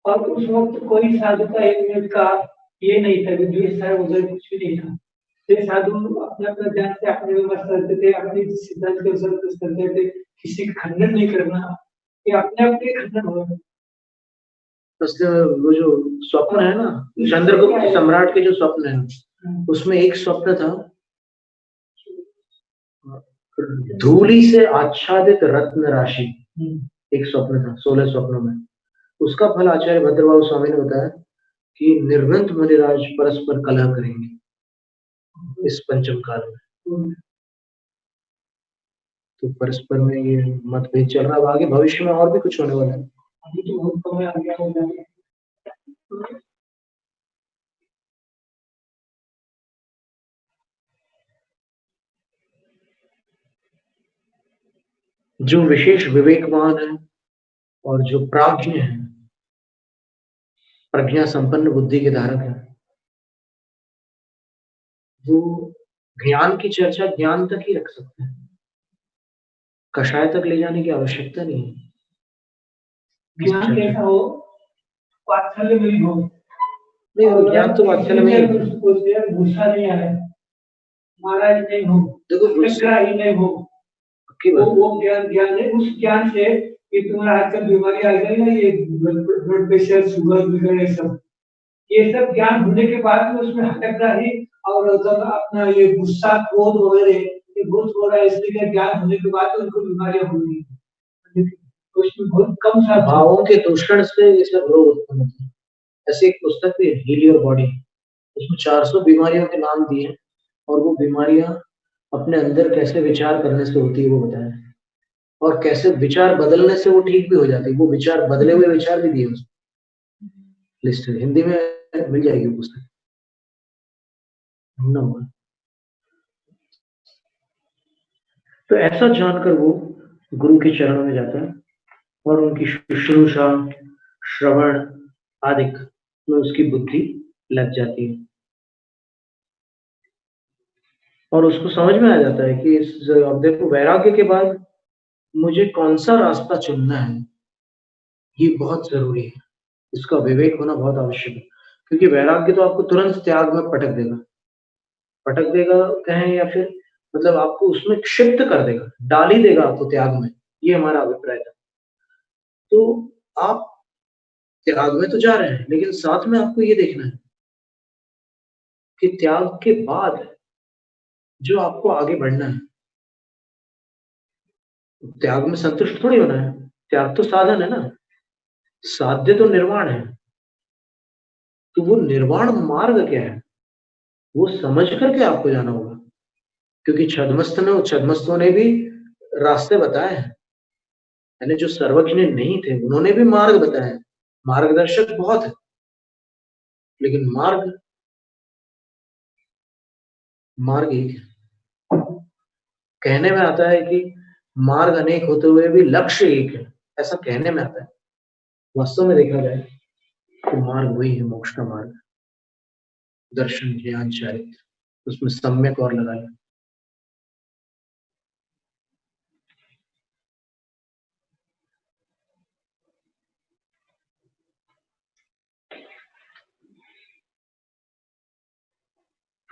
और उस वक्त कोई साधु का एक मिनट का ये नहीं था, द्वेष है उधर कुछ भी नहीं था। ये साधु अपने अपने ज्ञान से अपने विमर्श करते थे, अपने सिद्धांत के अनुसार करते थे, किसी का खंडन नहीं करना, ये अपने अपने खंडन हो। वो जो स्वप्न है ना चंद्रगुप्त सम्राट के जो स्वप्न है उसमें एक स्वप्न था धूली से आच्छादित रत्न राशि, एक स्वप्न था 16 स्वप्नों में। उसका फल आचार्य भद्रबाहु स्वामी ने बताया कि निर्ग्रंथ मुनिराज परस्पर कलह करेंगे इस पंचम काल में। तो परस्पर में ये मतभेद चल रहा है, आगे भविष्य में और भी कुछ होने वाला है। अभी तो बहुत कम है, आगे हो जाएगा। जो विशेष विवेकवान है और जो प्राज्ञ है, प्रज्ञा संपन्न बुद्धि के धारक है, वो ज्ञान की चर्चा ज्ञान तक ही रख सकते हैं, कषाय तक ले जाने की आवश्यकता नहीं है। ज्ञान कैसा हो, वात्सल्य में हो, नहीं ज्ञान तो वात्सल्य में ही भूसा नहीं आए, महाराज नहीं हो, देखो ही नहीं हो, वो ज्ञान है, उस ज्ञान से कि तुम्हारा आजकल बीमारी आ गई ना, ये ब्लड प्रेशर, शुगर वगैरह ये सब ज्ञान होने के बाद में उसमें हटकराही और अपना ये गुस्सा, क्रोध वगैरह ये बहुत हो रहा है, इसलिए ज्ञान होने के बाद उनको बीमारियां हो रही है। उसमें बहुत कम सा भावों के दूषण से ये सब रोग उत्पन्न होते हैं। ऐसी एक पुस्तक भी है, हील योर बॉडी, उसमें 400 बीमारियों के नाम दिए हैं और वो बीमारियां अपने अंदर कैसे विचार करने से होती है वो बताया है, और कैसे विचार बदलने से वो ठीक भी हो जाती है। वो विचार, बदले हुए विचार भी दिए उसमें, लिस्ट हिंदी में मिल जाएगी पुस्तक, ढूंढना होगा। तो ऐसा जानकर वो गुरु के चरणों में जाता है और उनकी शुश्रूषा, श्रवण आदि में उसकी बुद्धि लग जाती है और उसको समझ में आ जाता है कि अब देखो, वैराग्य के बाद मुझे कौन सा रास्ता चुनना है ये बहुत जरूरी है। इसका विवेक होना बहुत आवश्यक है, क्योंकि वैराग्य तो आपको तुरंत त्याग में पटक देगा कहें, या फिर मतलब आपको उसमें क्षिप्त कर देगा, डाल ही देगा आपको त्याग में। ये हमारा अभिप्राय था। तो आप त्याग में तो जा रहे हैं, लेकिन साथ में आपको ये देखना है कि त्याग के बाद जो आपको आगे बढ़ना है, त्याग में संतुष्ट थोड़ी होना है। त्याग तो साधन है ना, साध्य तो निर्वाण है। तो वो निर्वाण मार्ग क्या है, वो समझ करके आपको जाना होगा, क्योंकि छद्मस्तों ने भी रास्ते बताए हैं, यानी जो सर्वज्ञ नहीं थे उन्होंने भी मार्ग बताए। मार्गदर्शक बहुत है, लेकिन मार्ग एक है। कहने में आता है कि मार्ग अनेक होते हुए भी लक्ष्य एक है, ऐसा कहने में आता है। वास्तव में देखा जाए तो मार्ग वही है, मोक्ष का मार्ग, दर्शन, ज्ञान, चारित्र, उसमें सम्यक और लगा लें।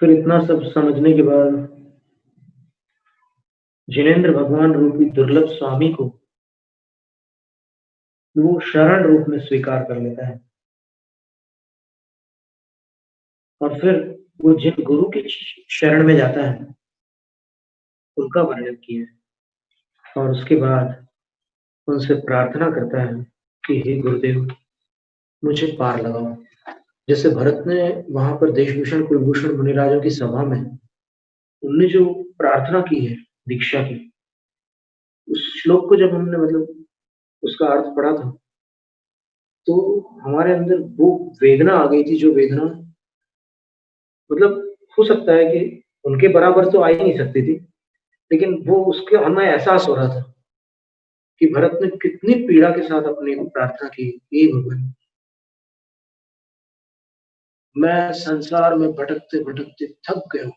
फिर इतना सब समझने के बाद जिनेंद्र भगवान रूपी दुर्लभ स्वामी को वो शरण रूप में स्वीकार कर लेता है, और फिर वो जिन गुरु के शरण में जाता है उनका वर्णन किया है, और उसके बाद उनसे प्रार्थना करता है कि हे गुरुदेव, मुझे पार लगाओ। जैसे भरत ने वहां पर देशभूषण कुलभूषण मुनिराजों की सभा में उनने जो प्रार्थना की है दीक्षा की, उस श्लोक को जब हमने मतलब उसका अर्थ पढ़ा था, तो हमारे अंदर वो वेदना आ गई थी, जो वेदना मतलब हो सकता है कि उनके बराबर तो आ ही नहीं सकती थी, लेकिन वो उसके हमें एहसास हो रहा था कि भरत ने कितनी पीड़ा के साथ अपनी प्रार्थना की, हे भगवान, मैं संसार में भटकते भटकते थक गया हूं।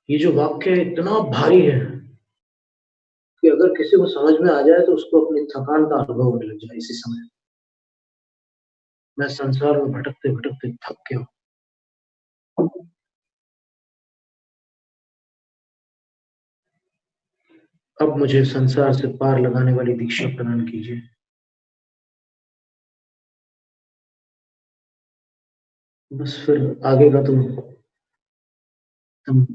ये जो वाक्य इतना भारी है कि अगर किसी को समझ में आ जाए तो उसको अपनी थकान का अनुभव होने लग जाए इसी समय। मैं संसार में भटकते भटकते थक गया हूं, अब मुझे संसार से पार लगाने वाली दीक्षा प्रदान कीजिए। बस फिर आगे का तुम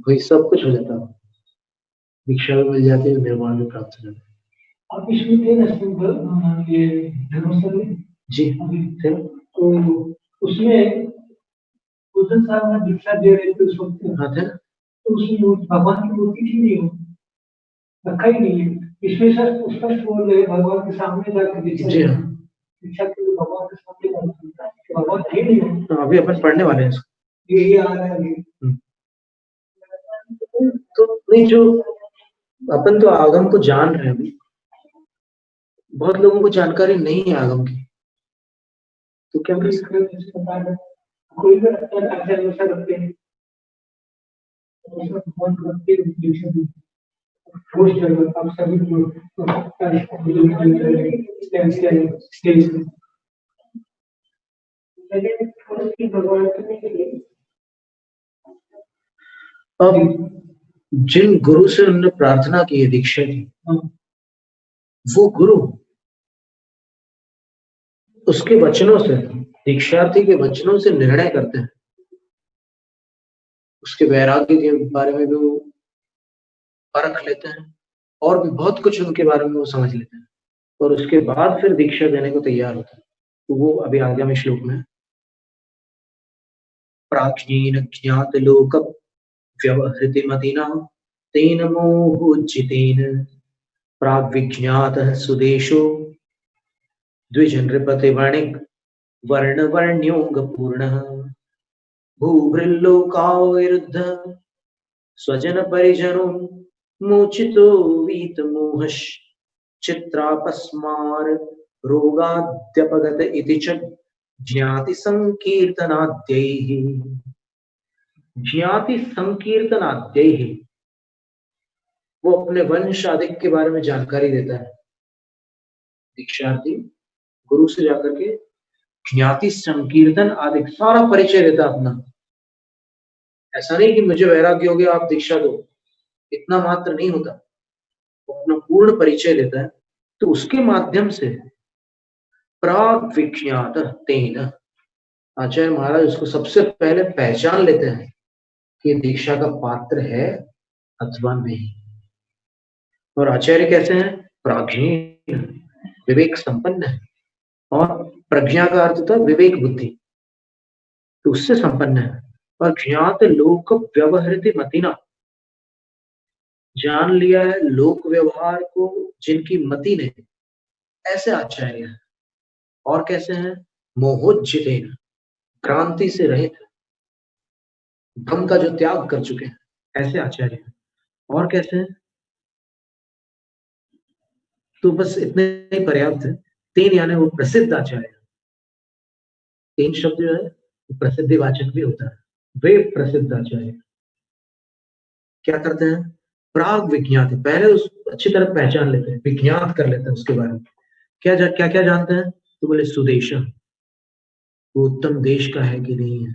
वही सब कुछ हो जाता है, दीक्षा भी मिल जाती है, निर्वाण भी प्राप्त हो जाता है। आप इसमें थे ना ये धर्मस्थल में? जी थे। तो उसमें बुद्धन साहब ने दीक्षा दे रहे थे उस वक्त। हाँ थे। तो उसमें भगवान की मूर्ति थी नहीं, रखा ही नहीं है। इसमें सर स्पष्ट बोल रहे भगवान के सामने जाकर दीक्षा। जी हाँ, दीक्षा के लिए भगवान के सामने जाना, भगवान थे नहीं। तो अभी अपन पढ़ने वाले हैं ये आ रहा है। तो नहीं, जो अपन तो आगम को जान रहे हैं अभी, बहुत लोगों को जानकारी नहीं है आगम की, तो क्या कर सकते हैं? कोई भी ऐसा रखते हैं भगवान करते हैं। आप सभी भगवान करने के लिए अब जिन गुरु से उन्होंने प्रार्थना की है दीक्षा की, वो गुरु उसके वचनों से, दीक्षार्थी के वचनों से निर्णय करते हैं, उसके वैराग्य के बारे में भी वो परख लेते हैं और भी बहुत कुछ उनके बारे में वो समझ लेते हैं और उसके बाद फिर दीक्षा देने को तैयार होते हैं। तो वो अभी आगामी श्लोक में प्राज्ञेन ज्ञात लोक व्यवहृति मतिना तेन मोहोज्जितेन प्राग्विज्ञातः सुदेशो द्विज नृपति वणिक वर्णवर्ण्योऽङ्गपूर्णः भूभृल्लोकाविरुद्ध स्वजन परिजनो मोचितो वीतमोहश् चित्रापस्मार रोगाद्यपगत इति च ज्ञाति संकीर्तनाद्यैः। ज्ञाति संकीर्तनाद्यैः, वो अपने वंश आदि के बारे में जानकारी देता है। दीक्षार्थी गुरु से जाकर के ज्ञाति संकीर्तन आदि सारा परिचय देता अपना। ऐसा नहीं कि मुझे वैराग्य हो गया आप दीक्षा दो, इतना मात्र नहीं होता, वो अपना पूर्ण परिचय देता है। तो उसके माध्यम से प्राग विख्यात तेन, आचार्य महाराज उसको सबसे पहले पहचान लेते हैं कि दीक्षा का पात्र है अथवा नहीं। और आचार्य कैसे हैं? प्राज्ञ, विवेक संपन्न है, और प्रज्ञा का अर्थ होता है विवेक बुद्धि, तो उससे संपन्न है। और ज्ञात लोक व्यवहृति मतिना, जान लिया है लोक व्यवहार को जिनकी मति ने, ऐसे आचार्य हैं। और कैसे हैं? मोहोज्जितेन, क्रांति से रहित, भ्रम का जो त्याग कर चुके हैं, ऐसे आचार्य हैं। और कैसे हैं? तो बस इतने ही पर्याप्त है। तीन यानी वो प्रसिद्ध आचार्य। तीन शब्द जो है प्रसिद्धिवाचक भी होता है। वे प्रसिद्ध आचार्य क्या करते हैं? प्राग विज्ञात, पहले उस अच्छी तरह पहचान लेते हैं, विज्ञात कर लेते हैं उसके बारे में। क्या क्या जानते हैं? तो बोले सुदेश, वो उत्तम देश का है कि नहीं है।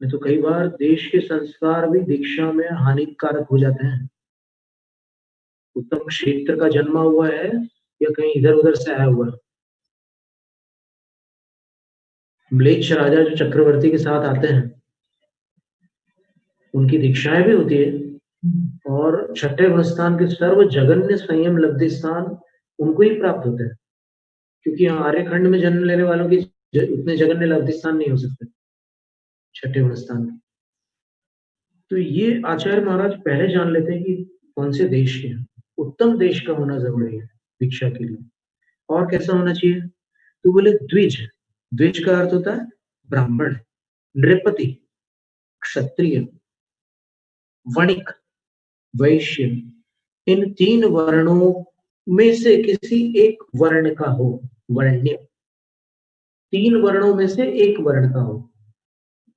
नहीं तो कई बार देश के संस्कार भी दीक्षा में हानिकारक हो जाते हैं। उत्तम क्षेत्र का जन्मा हुआ है या कहीं इधर उधर से आया हुआ है। म्लेच्छ राजा जो चक्रवर्ती के साथ आते हैं, उनकी दीक्षाएं भी होती है और छठे गुणस्थान के सर्व जगन्य संयम लब्धि स्थान उनको ही प्राप्त होते हैं, क्योंकि यहाँ आर्यखंड में जन्म लेने वालों की उतने जगन्य लब्धि स्थान नहीं हो सकते छठे गुणस्थान के। तो ये आचार्य महाराज पहले जान लेते हैं कि कौन से देश के हैं। उत्तम देश का होना जरूरी है दीक्षा के लिए। और कैसा होना चाहिए? तो बोले द्विज, द्विज का अर्थ होता है ब्राह्मण, नृपति क्षत्रिय, वणिक वैश्य, इन तीन वर्णों में से किसी एक वर्ण का हो, वर्ण्य, तीन वर्णों में से एक वर्ण का हो,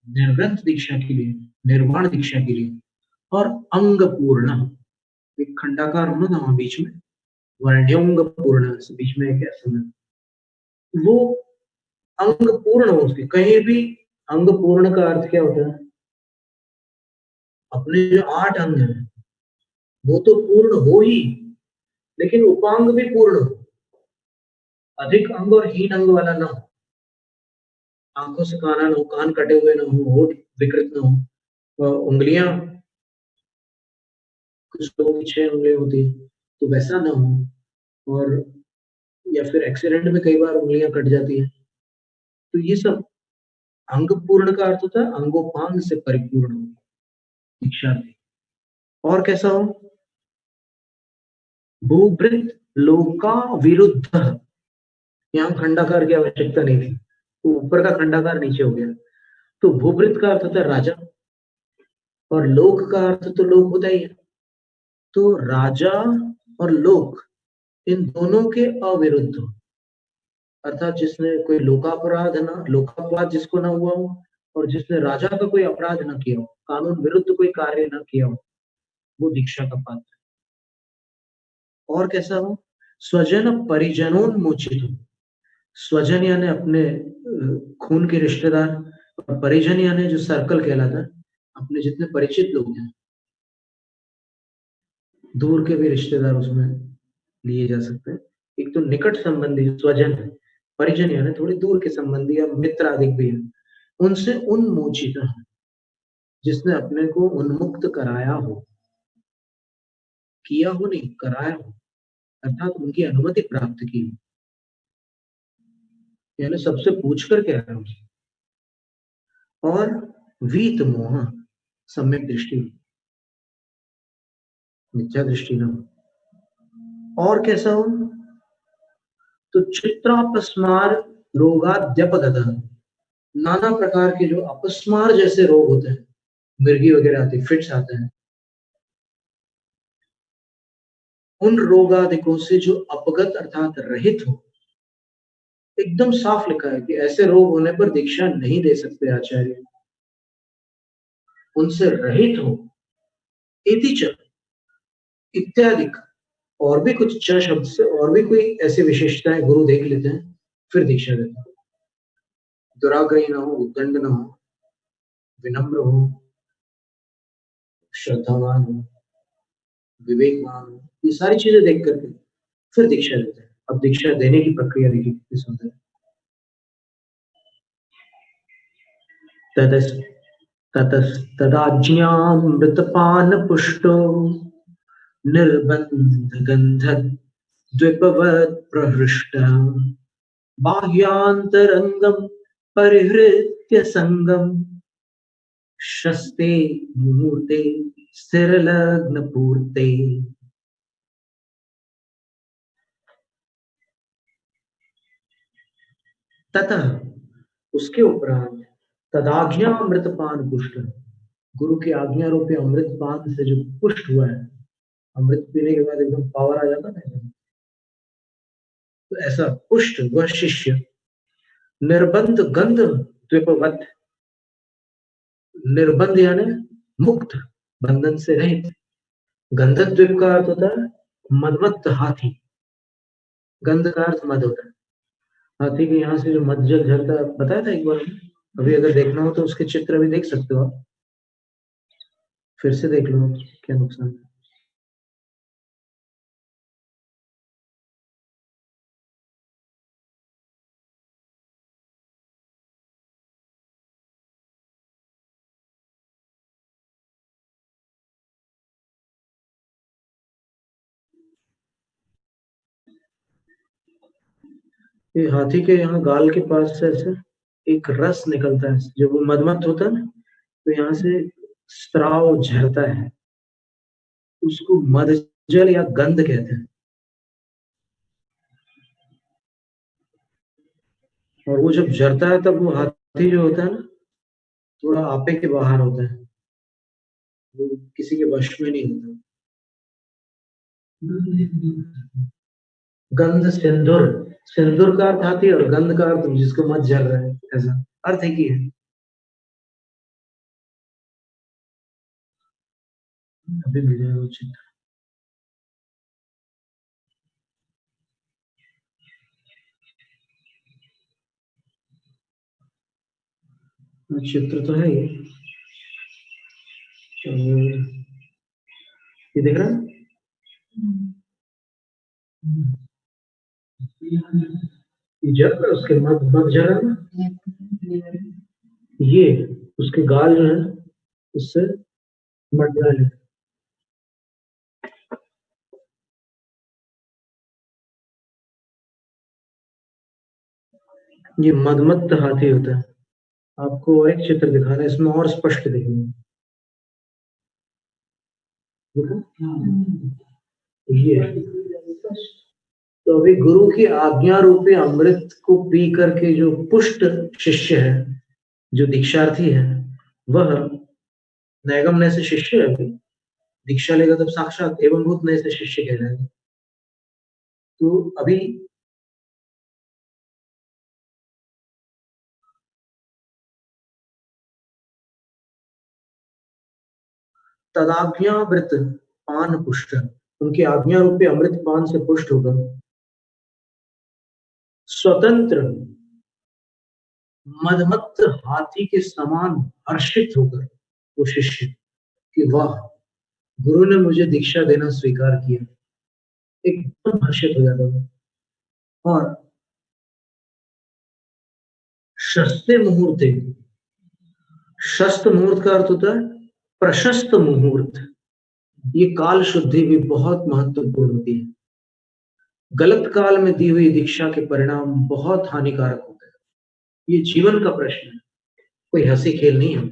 निर्ग्रंथ दीक्षा के लिए, निर्वाण दीक्षा के लिए। और अंग पूर्ण, एक खंडाकार होना था वहां बीच में, वर्ण्योंग पूर्ण, बीच में एक ऐसा, वो अंग पूर्ण हो उसके। कहीं भी अंग पूर्ण का अर्थ क्या होता है? अपने जो 8 अंग हैं वो तो पूर्ण हो ही, लेकिन उपांग भी पूर्ण हो, अधिक अंग और हीन अंग वाला ना हो। आंखों से काना ना हो, कान कटे हुए ना हो, होठ विकृत ना हो, उंगलियां कुछ लोगों की 6 उंगलियां होती है तो वैसा ना हो, और या फिर एक्सीडेंट में कई बार उंगलियां कट जाती है। तो ये सब अंग पूर्ण का अर्थ होता है अंगोपांग से परिपूर्ण हो दीक्षार्थी। और कैसा हो? भूभृत लोका विरुद्ध, यहाँ खंडाकार की आवश्यकता नहीं थी, तो ऊपर का खंडाकार नीचे हो गया। तो भूभृत का अर्थ होता है राजा, और लोक का अर्थ तो लोक होता ही है। तो राजा और लोक, इन दोनों के अविरुद्ध हो, अर्थात जिसने कोई लोकापराध ना, लोकापराध जिसको ना हुआ हो, और जिसने राजा का कोई अपराध ना किया हो, कानून विरुद्ध कोई कार्य ना किया हो, वो दीक्षा का पात्र। और कैसा हो? स्वजन परिजनोन्मोचित हो, स्वजन यानी अपने खून के रिश्तेदार, और परिजन यानी जो सर्कल कहलाता है, अपने जितने परिचित लोग हैं, दूर के भी रिश्तेदार उसमें लिए जा सकते हैं। एक तो निकट संबंधी स्वजन है, परिजन यानी थोड़ी दूर के संबंधी या मित्र आदि भी हैं, उनसे उन्मोचित, जिसने अपने को उन्मुक्त कराया हो, किया हो नहीं, कराया हो, अर्थात उनकी अनुमति प्राप्त की हो, यानी सबसे पूछ कर कह रहा हूं। और वीत मोह, सम्यक दृष्टि, मिथ्या दृष्टि न हो। और कैसा हो? तो चित्रापस्मार रोगाद्यपगत, नाना प्रकार के जो अपस्मार जैसे रोग होते हैं, मिर्गी वगैरह आती, फिट्स आते हैं, उन रोगादिकों से जो अपगत अर्थात रहित हो। एकदम साफ लिखा है कि ऐसे रोग होने पर दीक्षा नहीं दे सकते आचार्य, उनसे रहित हो। इति च इत्यादि, और भी कुछ च शब्द से और भी कोई ऐसी विशेषताएं गुरु देख लेते हैं, फिर दीक्षा देते हैं। दुराग्रही न हो, उद्दंड न हो, विनम्र हो, श्रद्धावान हो, विवेकवान हो, ये सारी चीजें देख करके फिर दीक्षा देते हैं। अब दीक्षा देने की प्रक्रिया देखिए कितनी सुंदर है। तदाज्ञामृतपान पुष्टो निर्बन्ध गन्धद्विपवत् प्रहृष्ट, बाह्यान्तरङ्गं परिहृत्य संगम, शस्ते मुहूर्ते स्थिरलग्न पूर्ते। ततः, उसके उपरांत, तदाज्ञा अमृतपान पुष्ट, गुरु की आज्ञा रूपी अमृत पान से जो पुष्ट हुआ है, अमृत पीने के बाद एकदम पावर आ जाता है, तो ऐसा पुष्ट वह शिष्य निर्बंध गंध द्विपवत, निर्बंध यानी मुक्त, बंधन से रहित। गंधक द्वीप का अर्थ होता है मदमत्त हाथी, गंध का अर्थ मद होता है। हाथी के यहाँ से जो मद जल झरता है, बताया था एक बार, अभी अगर देखना हो तो उसके चित्र भी देख सकते हो आप, फिर से देख लो, क्या नुकसान है। ये हाथी के यहाँ गाल के पास से ऐसे एक रस निकलता है, जब वो मदमत्त होता है ना, तो यहाँ से स्त्राव झरता है, उसको मदजल या गंध कहते हैं। और वो जब झरता है तब वो हाथी जो होता है ना, थोड़ा आपे के बाहर होता है, वो किसी के वश में नहीं होता। गंध सिंदूर, सिंदूर का अर्थ हाथी और गंध का अर्थ जिसको मत झर रहा है, ऐसा अर्थ एक ही है। अभी मिल जाएगा वो चित्र। चित्र तो है ये देख रहा है, जब उसके मत मत झरा ना, ये उसके गाल जो है उससे मट डाले। ये मदमत्त हाथी होता है। आपको एक चित्र दिखाना है, इसमें और स्पष्ट दिखेंगे। ये तो अभी गुरु की आज्ञा रूपी अमृत को पी करके जो पुष्ट शिष्य है, जो दीक्षार्थी है, वह नैगम नय से शिष्य है। अभी दीक्षा लेगा तब साक्षात एवं भूत नय से शिष्य कहलाएगा। तो अभी तदाज्ञावृत पान पुष्ट, उनकी आज्ञा रूपी अमृत पान से पुष्ट होकर स्वतंत्र मदमत्त हाथी के समान हर्षित होकर, वो शिष्य कि वाह, गुरु ने मुझे दीक्षा देना स्वीकार किया, एकदम हर्षित हो जाता वो। और शस्ते मुहूर्ते, शस्त मुहूर्त का अर्थ होता है प्रशस्त मुहूर्त। ये काल शुद्धि भी बहुत महत्वपूर्ण होती है। गलत काल में दी हुई दीक्षा के परिणाम बहुत हानिकारक होते हैं। ये जीवन का प्रश्न है, कोई हंसी खेल नहीं है।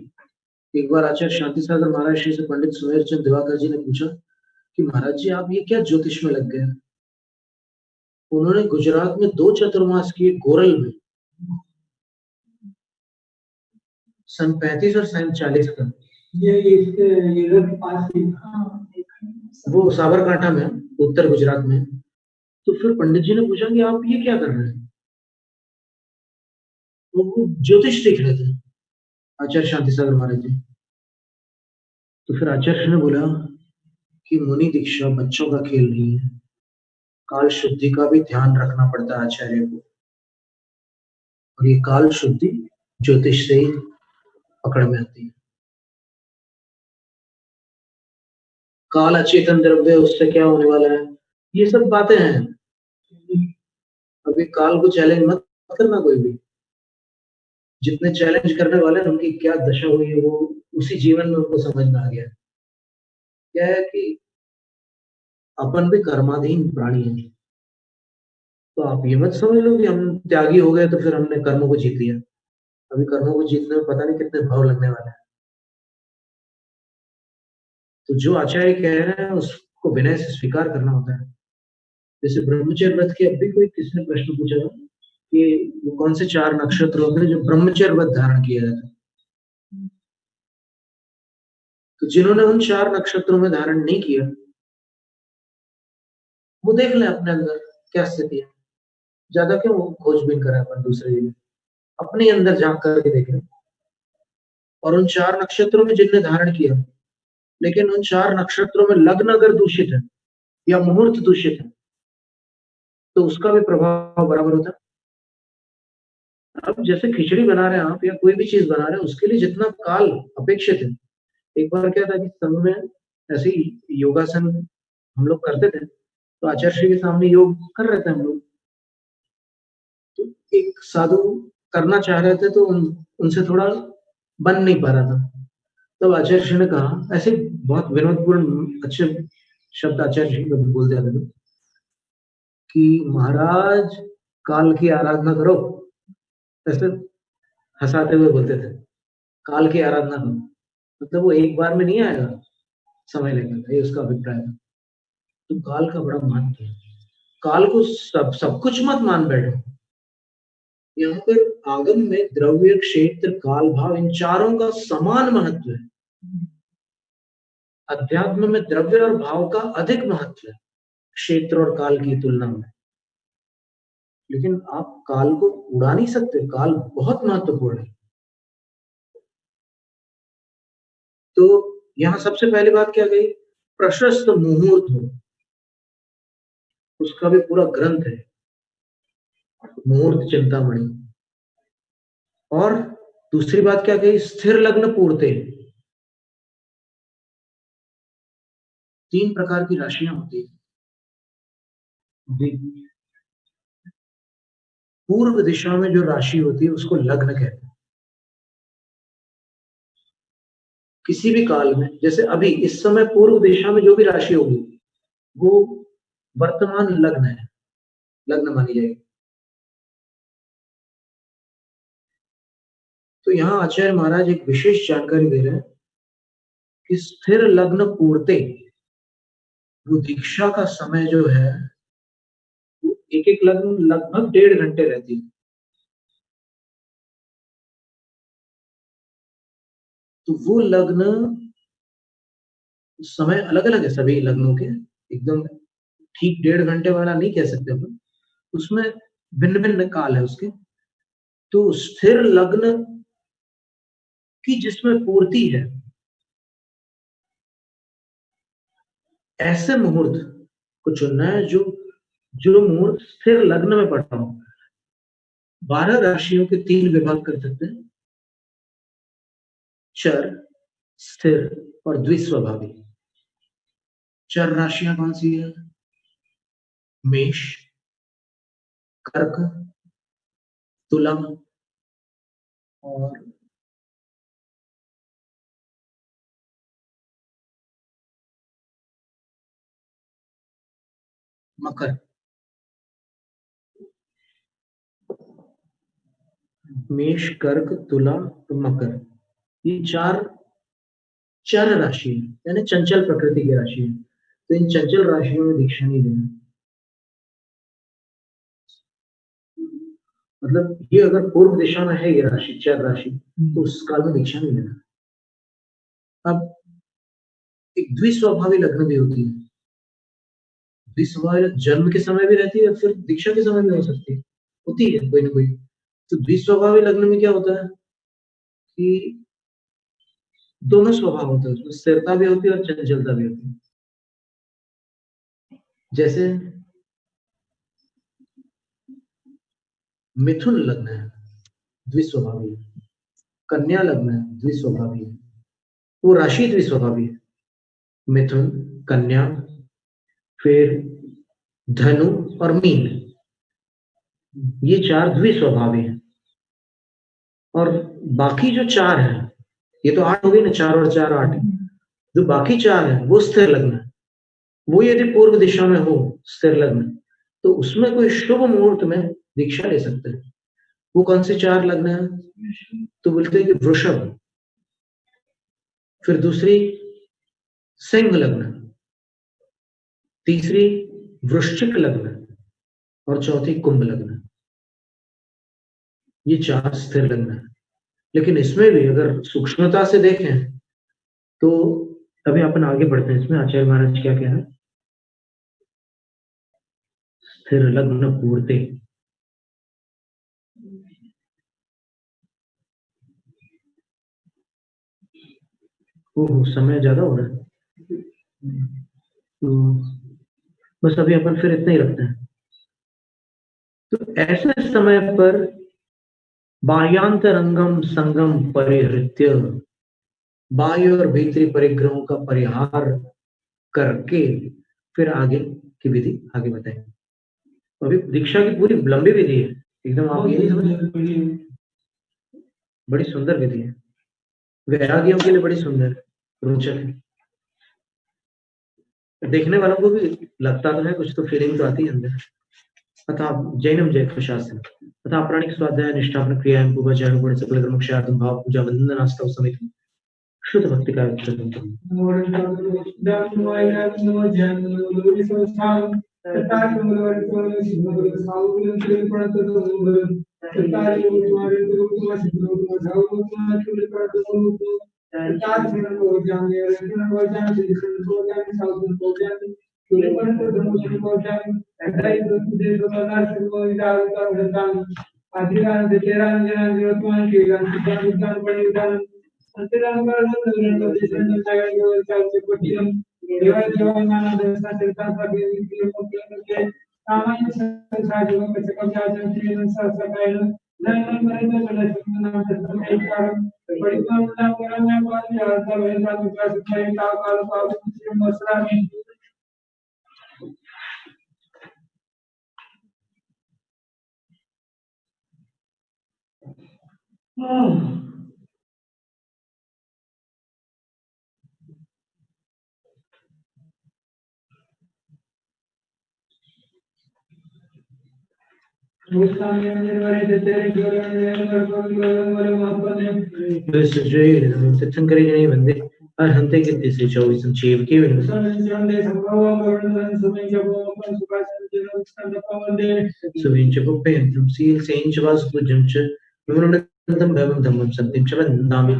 एक बार आचार्य शांति सागर महाराज श्री से पंडित सुमेर चंद दिवाकर जी ने पूछा कि महाराज जी, आप ये क्या ज्योतिष में लग गए? उन्होंने गुजरात में 2 चतुर्मास किए, गोरल में, सन 35 और सन 40 का। ये रथ पास ही वो साबरकांठा में, उत्तर गुजरात में। तो फिर पंडित जी ने पूछा कि आप ये क्या कर रहे हैं? वो ज्योतिष देख रहे थे आचार्य शांति सागर महाराज जी। तो फिर आचार्य ने बोला कि मुनि दीक्षा बच्चों का खेल नहीं है, काल शुद्धि का भी ध्यान रखना पड़ता है आचार्य को। और ये काल शुद्धि ज्योतिष से ही पकड़ में आती है। काल अचेतन द्रव्य, उससे क्या होने वाला है, ये सब बातें हैं। अभी काल को चैलेंज मत करना कोई भी। जितने चैलेंज करने वाले हैं उनकी क्या दशा हुई है, वो उसी जीवन में उनको समझ में आ गया। क्या है कि अपन भी कर्माधीन प्राणी हैं। तो आप ये मत समझ लो कि हम त्यागी हो गए तो फिर हमने कर्मों को जीत लिया। अभी कर्मों को जीतने में पता नहीं कितने भाव लगने वाले हैं। तो जो आचार्य कह रहे हैं उसको विनय से स्वीकार करना होता है। जैसे ब्रह्मचर्य व्रत के, अब भी कोई किसी ने प्रश्न पूछा था कि वो कौन से 4 नक्षत्र होते हैं जो ब्रह्मचर्य व्रत धारण किया जाता है। तो जिन्होंने उन 4 नक्षत्रों में धारण नहीं किया, वो देख लें अपने अंदर क्या स्थिति है। ज्यादा क्यों खोजबीन करें अपन दूसरे जगह, अपने अंदर झांक करके देख लें। और उन 4 नक्षत्रों में जिनने धारण किया, लेकिन उन 4 नक्षत्रों में लग्न अगर दूषित है या मुहूर्त दूषित है, तो उसका भी प्रभाव बराबर होता है। अब जैसे खिचड़ी बना रहे हैं आप, या कोई भी चीज बना रहे हैं, उसके लिए जितना काल अपेक्षित है। एक बार क्या था कि संघ में ऐसे ही योगासन हम लोग करते थे, तो आचार्य श्री के सामने योग कर रहे थे हम लोग। तो एक साधु करना चाह रहे थे, तो उनसे थोड़ा बन नहीं पा रहा था। तब आचार्य श्री ने कहा, ऐसे बहुत विनोदपूर्ण अच्छे शब्द आचार्य श्री कभी बोल जाते थे कि महाराज काल की आराधना करो, ऐसे हंसाते हुए बोलते थे, काल की आराधना करो। मतलब वो एक बार में नहीं आएगा, समय लगेगा, ये उसका अभिप्राय है। तो काल का बड़ा महत्व है। काल को सब कुछ मत मान बैठो। यहाँ पर आगम में द्रव्य, क्षेत्र, काल, भाव, इन चारों का समान महत्व है। अध्यात्म में द्रव्य और भाव का अधिक महत्व है क्षेत्र और काल की तुलना में। लेकिन आप काल को उड़ा नहीं सकते, काल बहुत महत्वपूर्ण है। तो यहाँ सबसे पहली बात क्या गई, प्रशस्त मुहूर्त हो, उसका भी पूरा ग्रंथ है, मुहूर्त चिंतामणि। और दूसरी बात क्या कही, स्थिर लग्न पूर्ते। 3 प्रकार की राशियां होती है। पूर्व दिशा में जो राशि होती है उसको लग्न कहते हैं। किसी भी काल में, जैसे अभी इस समय पूर्व दिशा में जो भी राशि होगी वो वर्तमान लग्न है, लग्न मानी जाएगी। तो यहाँ आचार्य महाराज एक विशेष जानकारी दे रहे हैं कि स्थिर लग्न पूर्ते, वो दीक्षा का समय जो है, वो एक लग्न लगभग 1.5 घंटे रहती है। तो वो लग्न समय अलग अलग है सभी लग्नों के, एकदम ठीक 1.5 घंटे वाला नहीं कह सकते अपन, उसमें भिन्न भिन्न काल है उसके। तो स्थिर लग्न की जिसमें पूर्ति है, ऐसे मुहूर्त को चुनना है जो जो मुहूर्त स्थिर लग्न में पड़ता हो। 12 राशियों के 3 विभाग कर सकते हैं, चर, स्थिर और द्विस्वभावी। चर राशियां कौन सी है? मेष, कर्क, तुला और मकर। मेष, कर्क, तुला और मकर, ये चार चर राशि है, यानी चंचल प्रकृति की राशि है। तो इन चंचल राशियों में दीक्षा नहीं देना। मतलब ये अगर पूर्व दिशा में है ये राशि, चर राशि, तो उस काल में दीक्षा नहीं देना। अब एक द्विस्वभावी लग्न भी होती है। द्विस्वभावी जन्म के समय भी रहती है, फिर दीक्षा के समय भी हो सकती है, होती है कोई ना कोई। तो द्विस्वभावी लग्न में क्या होता है कि दोनों स्वभाव होते हैं, उसमें स्थिरता भी होती है और चंचलता भी होती है। जैसे मिथुन लग्न है, द्विस्वभावी है। कन्या लग्न है, द्विस्वभावी है। वो राशि द्विस्वभावी है। मिथुन, कन्या, फिर धनु और मीन, ये चार द्विस्वभावी हैं। और बाकी जो चार हैं, ये तो 8 हो गई ना, 4 और 4 8। जो बाकी 4 हैं वो स्थिर लग्न है। वो यदि पूर्व दिशा में हो स्थिर लग्न, तो उसमें कोई शुभ मुहूर्त में दीक्षा ले सकते हैं। वो कौन से 4 लग्न है? तो बोलते हैं कि वृषभ, फिर दूसरी सिंह लग्न, तीसरी वृश्चिक लग्न और चौथी कुंभ लग्न। ये 4 स्थिर लग्न है। लेकिन इसमें भी अगर सूक्ष्मता से देखें तो अभी अपन आगे बढ़ते हैं, इसमें आचार्य महाराज क्या कहना है। स्थिर लग्न पूर्ते, ओहो समय ज्यादा हो रहा है, तो बस अभी अपन फिर इतना ही रखते हैं। तो ऐसे समय पर बाह्यांतरंगम संगम परिहृत्य, बाह्य और भीतरी परिग्रहों का परिहार करके फिर आगे की विधि आगे बताएंगे। अभी दीक्षा की पूरी लंबी विधि है एकदम, आप ये नहीं समझ, बड़ी सुंदर विधि है, वैरागियों के लिए बड़ी सुंदर रोचक है। देखने वालों को भी लगता तो है, कुछ तो फीलिंग तो आती है अंदर। अतः जैनम जय शास्त्र तथा प्राणिक स्वाध्याय निष्ठापन क्रियाएं पूर्वाचार्य गुण सकल कर्म क्षार्थ भाव पूजा वंदन आस्था समेत शुद्ध भक्ति का विचरण वंदे अर्हन्ते कीर्तिसे 24 संचेवके सुविंच पुप्पेन्द्रं सीलसेंच वासुपूज्यं च विमृणन्तं भवं धम्मं सत्यं च वन्दामि।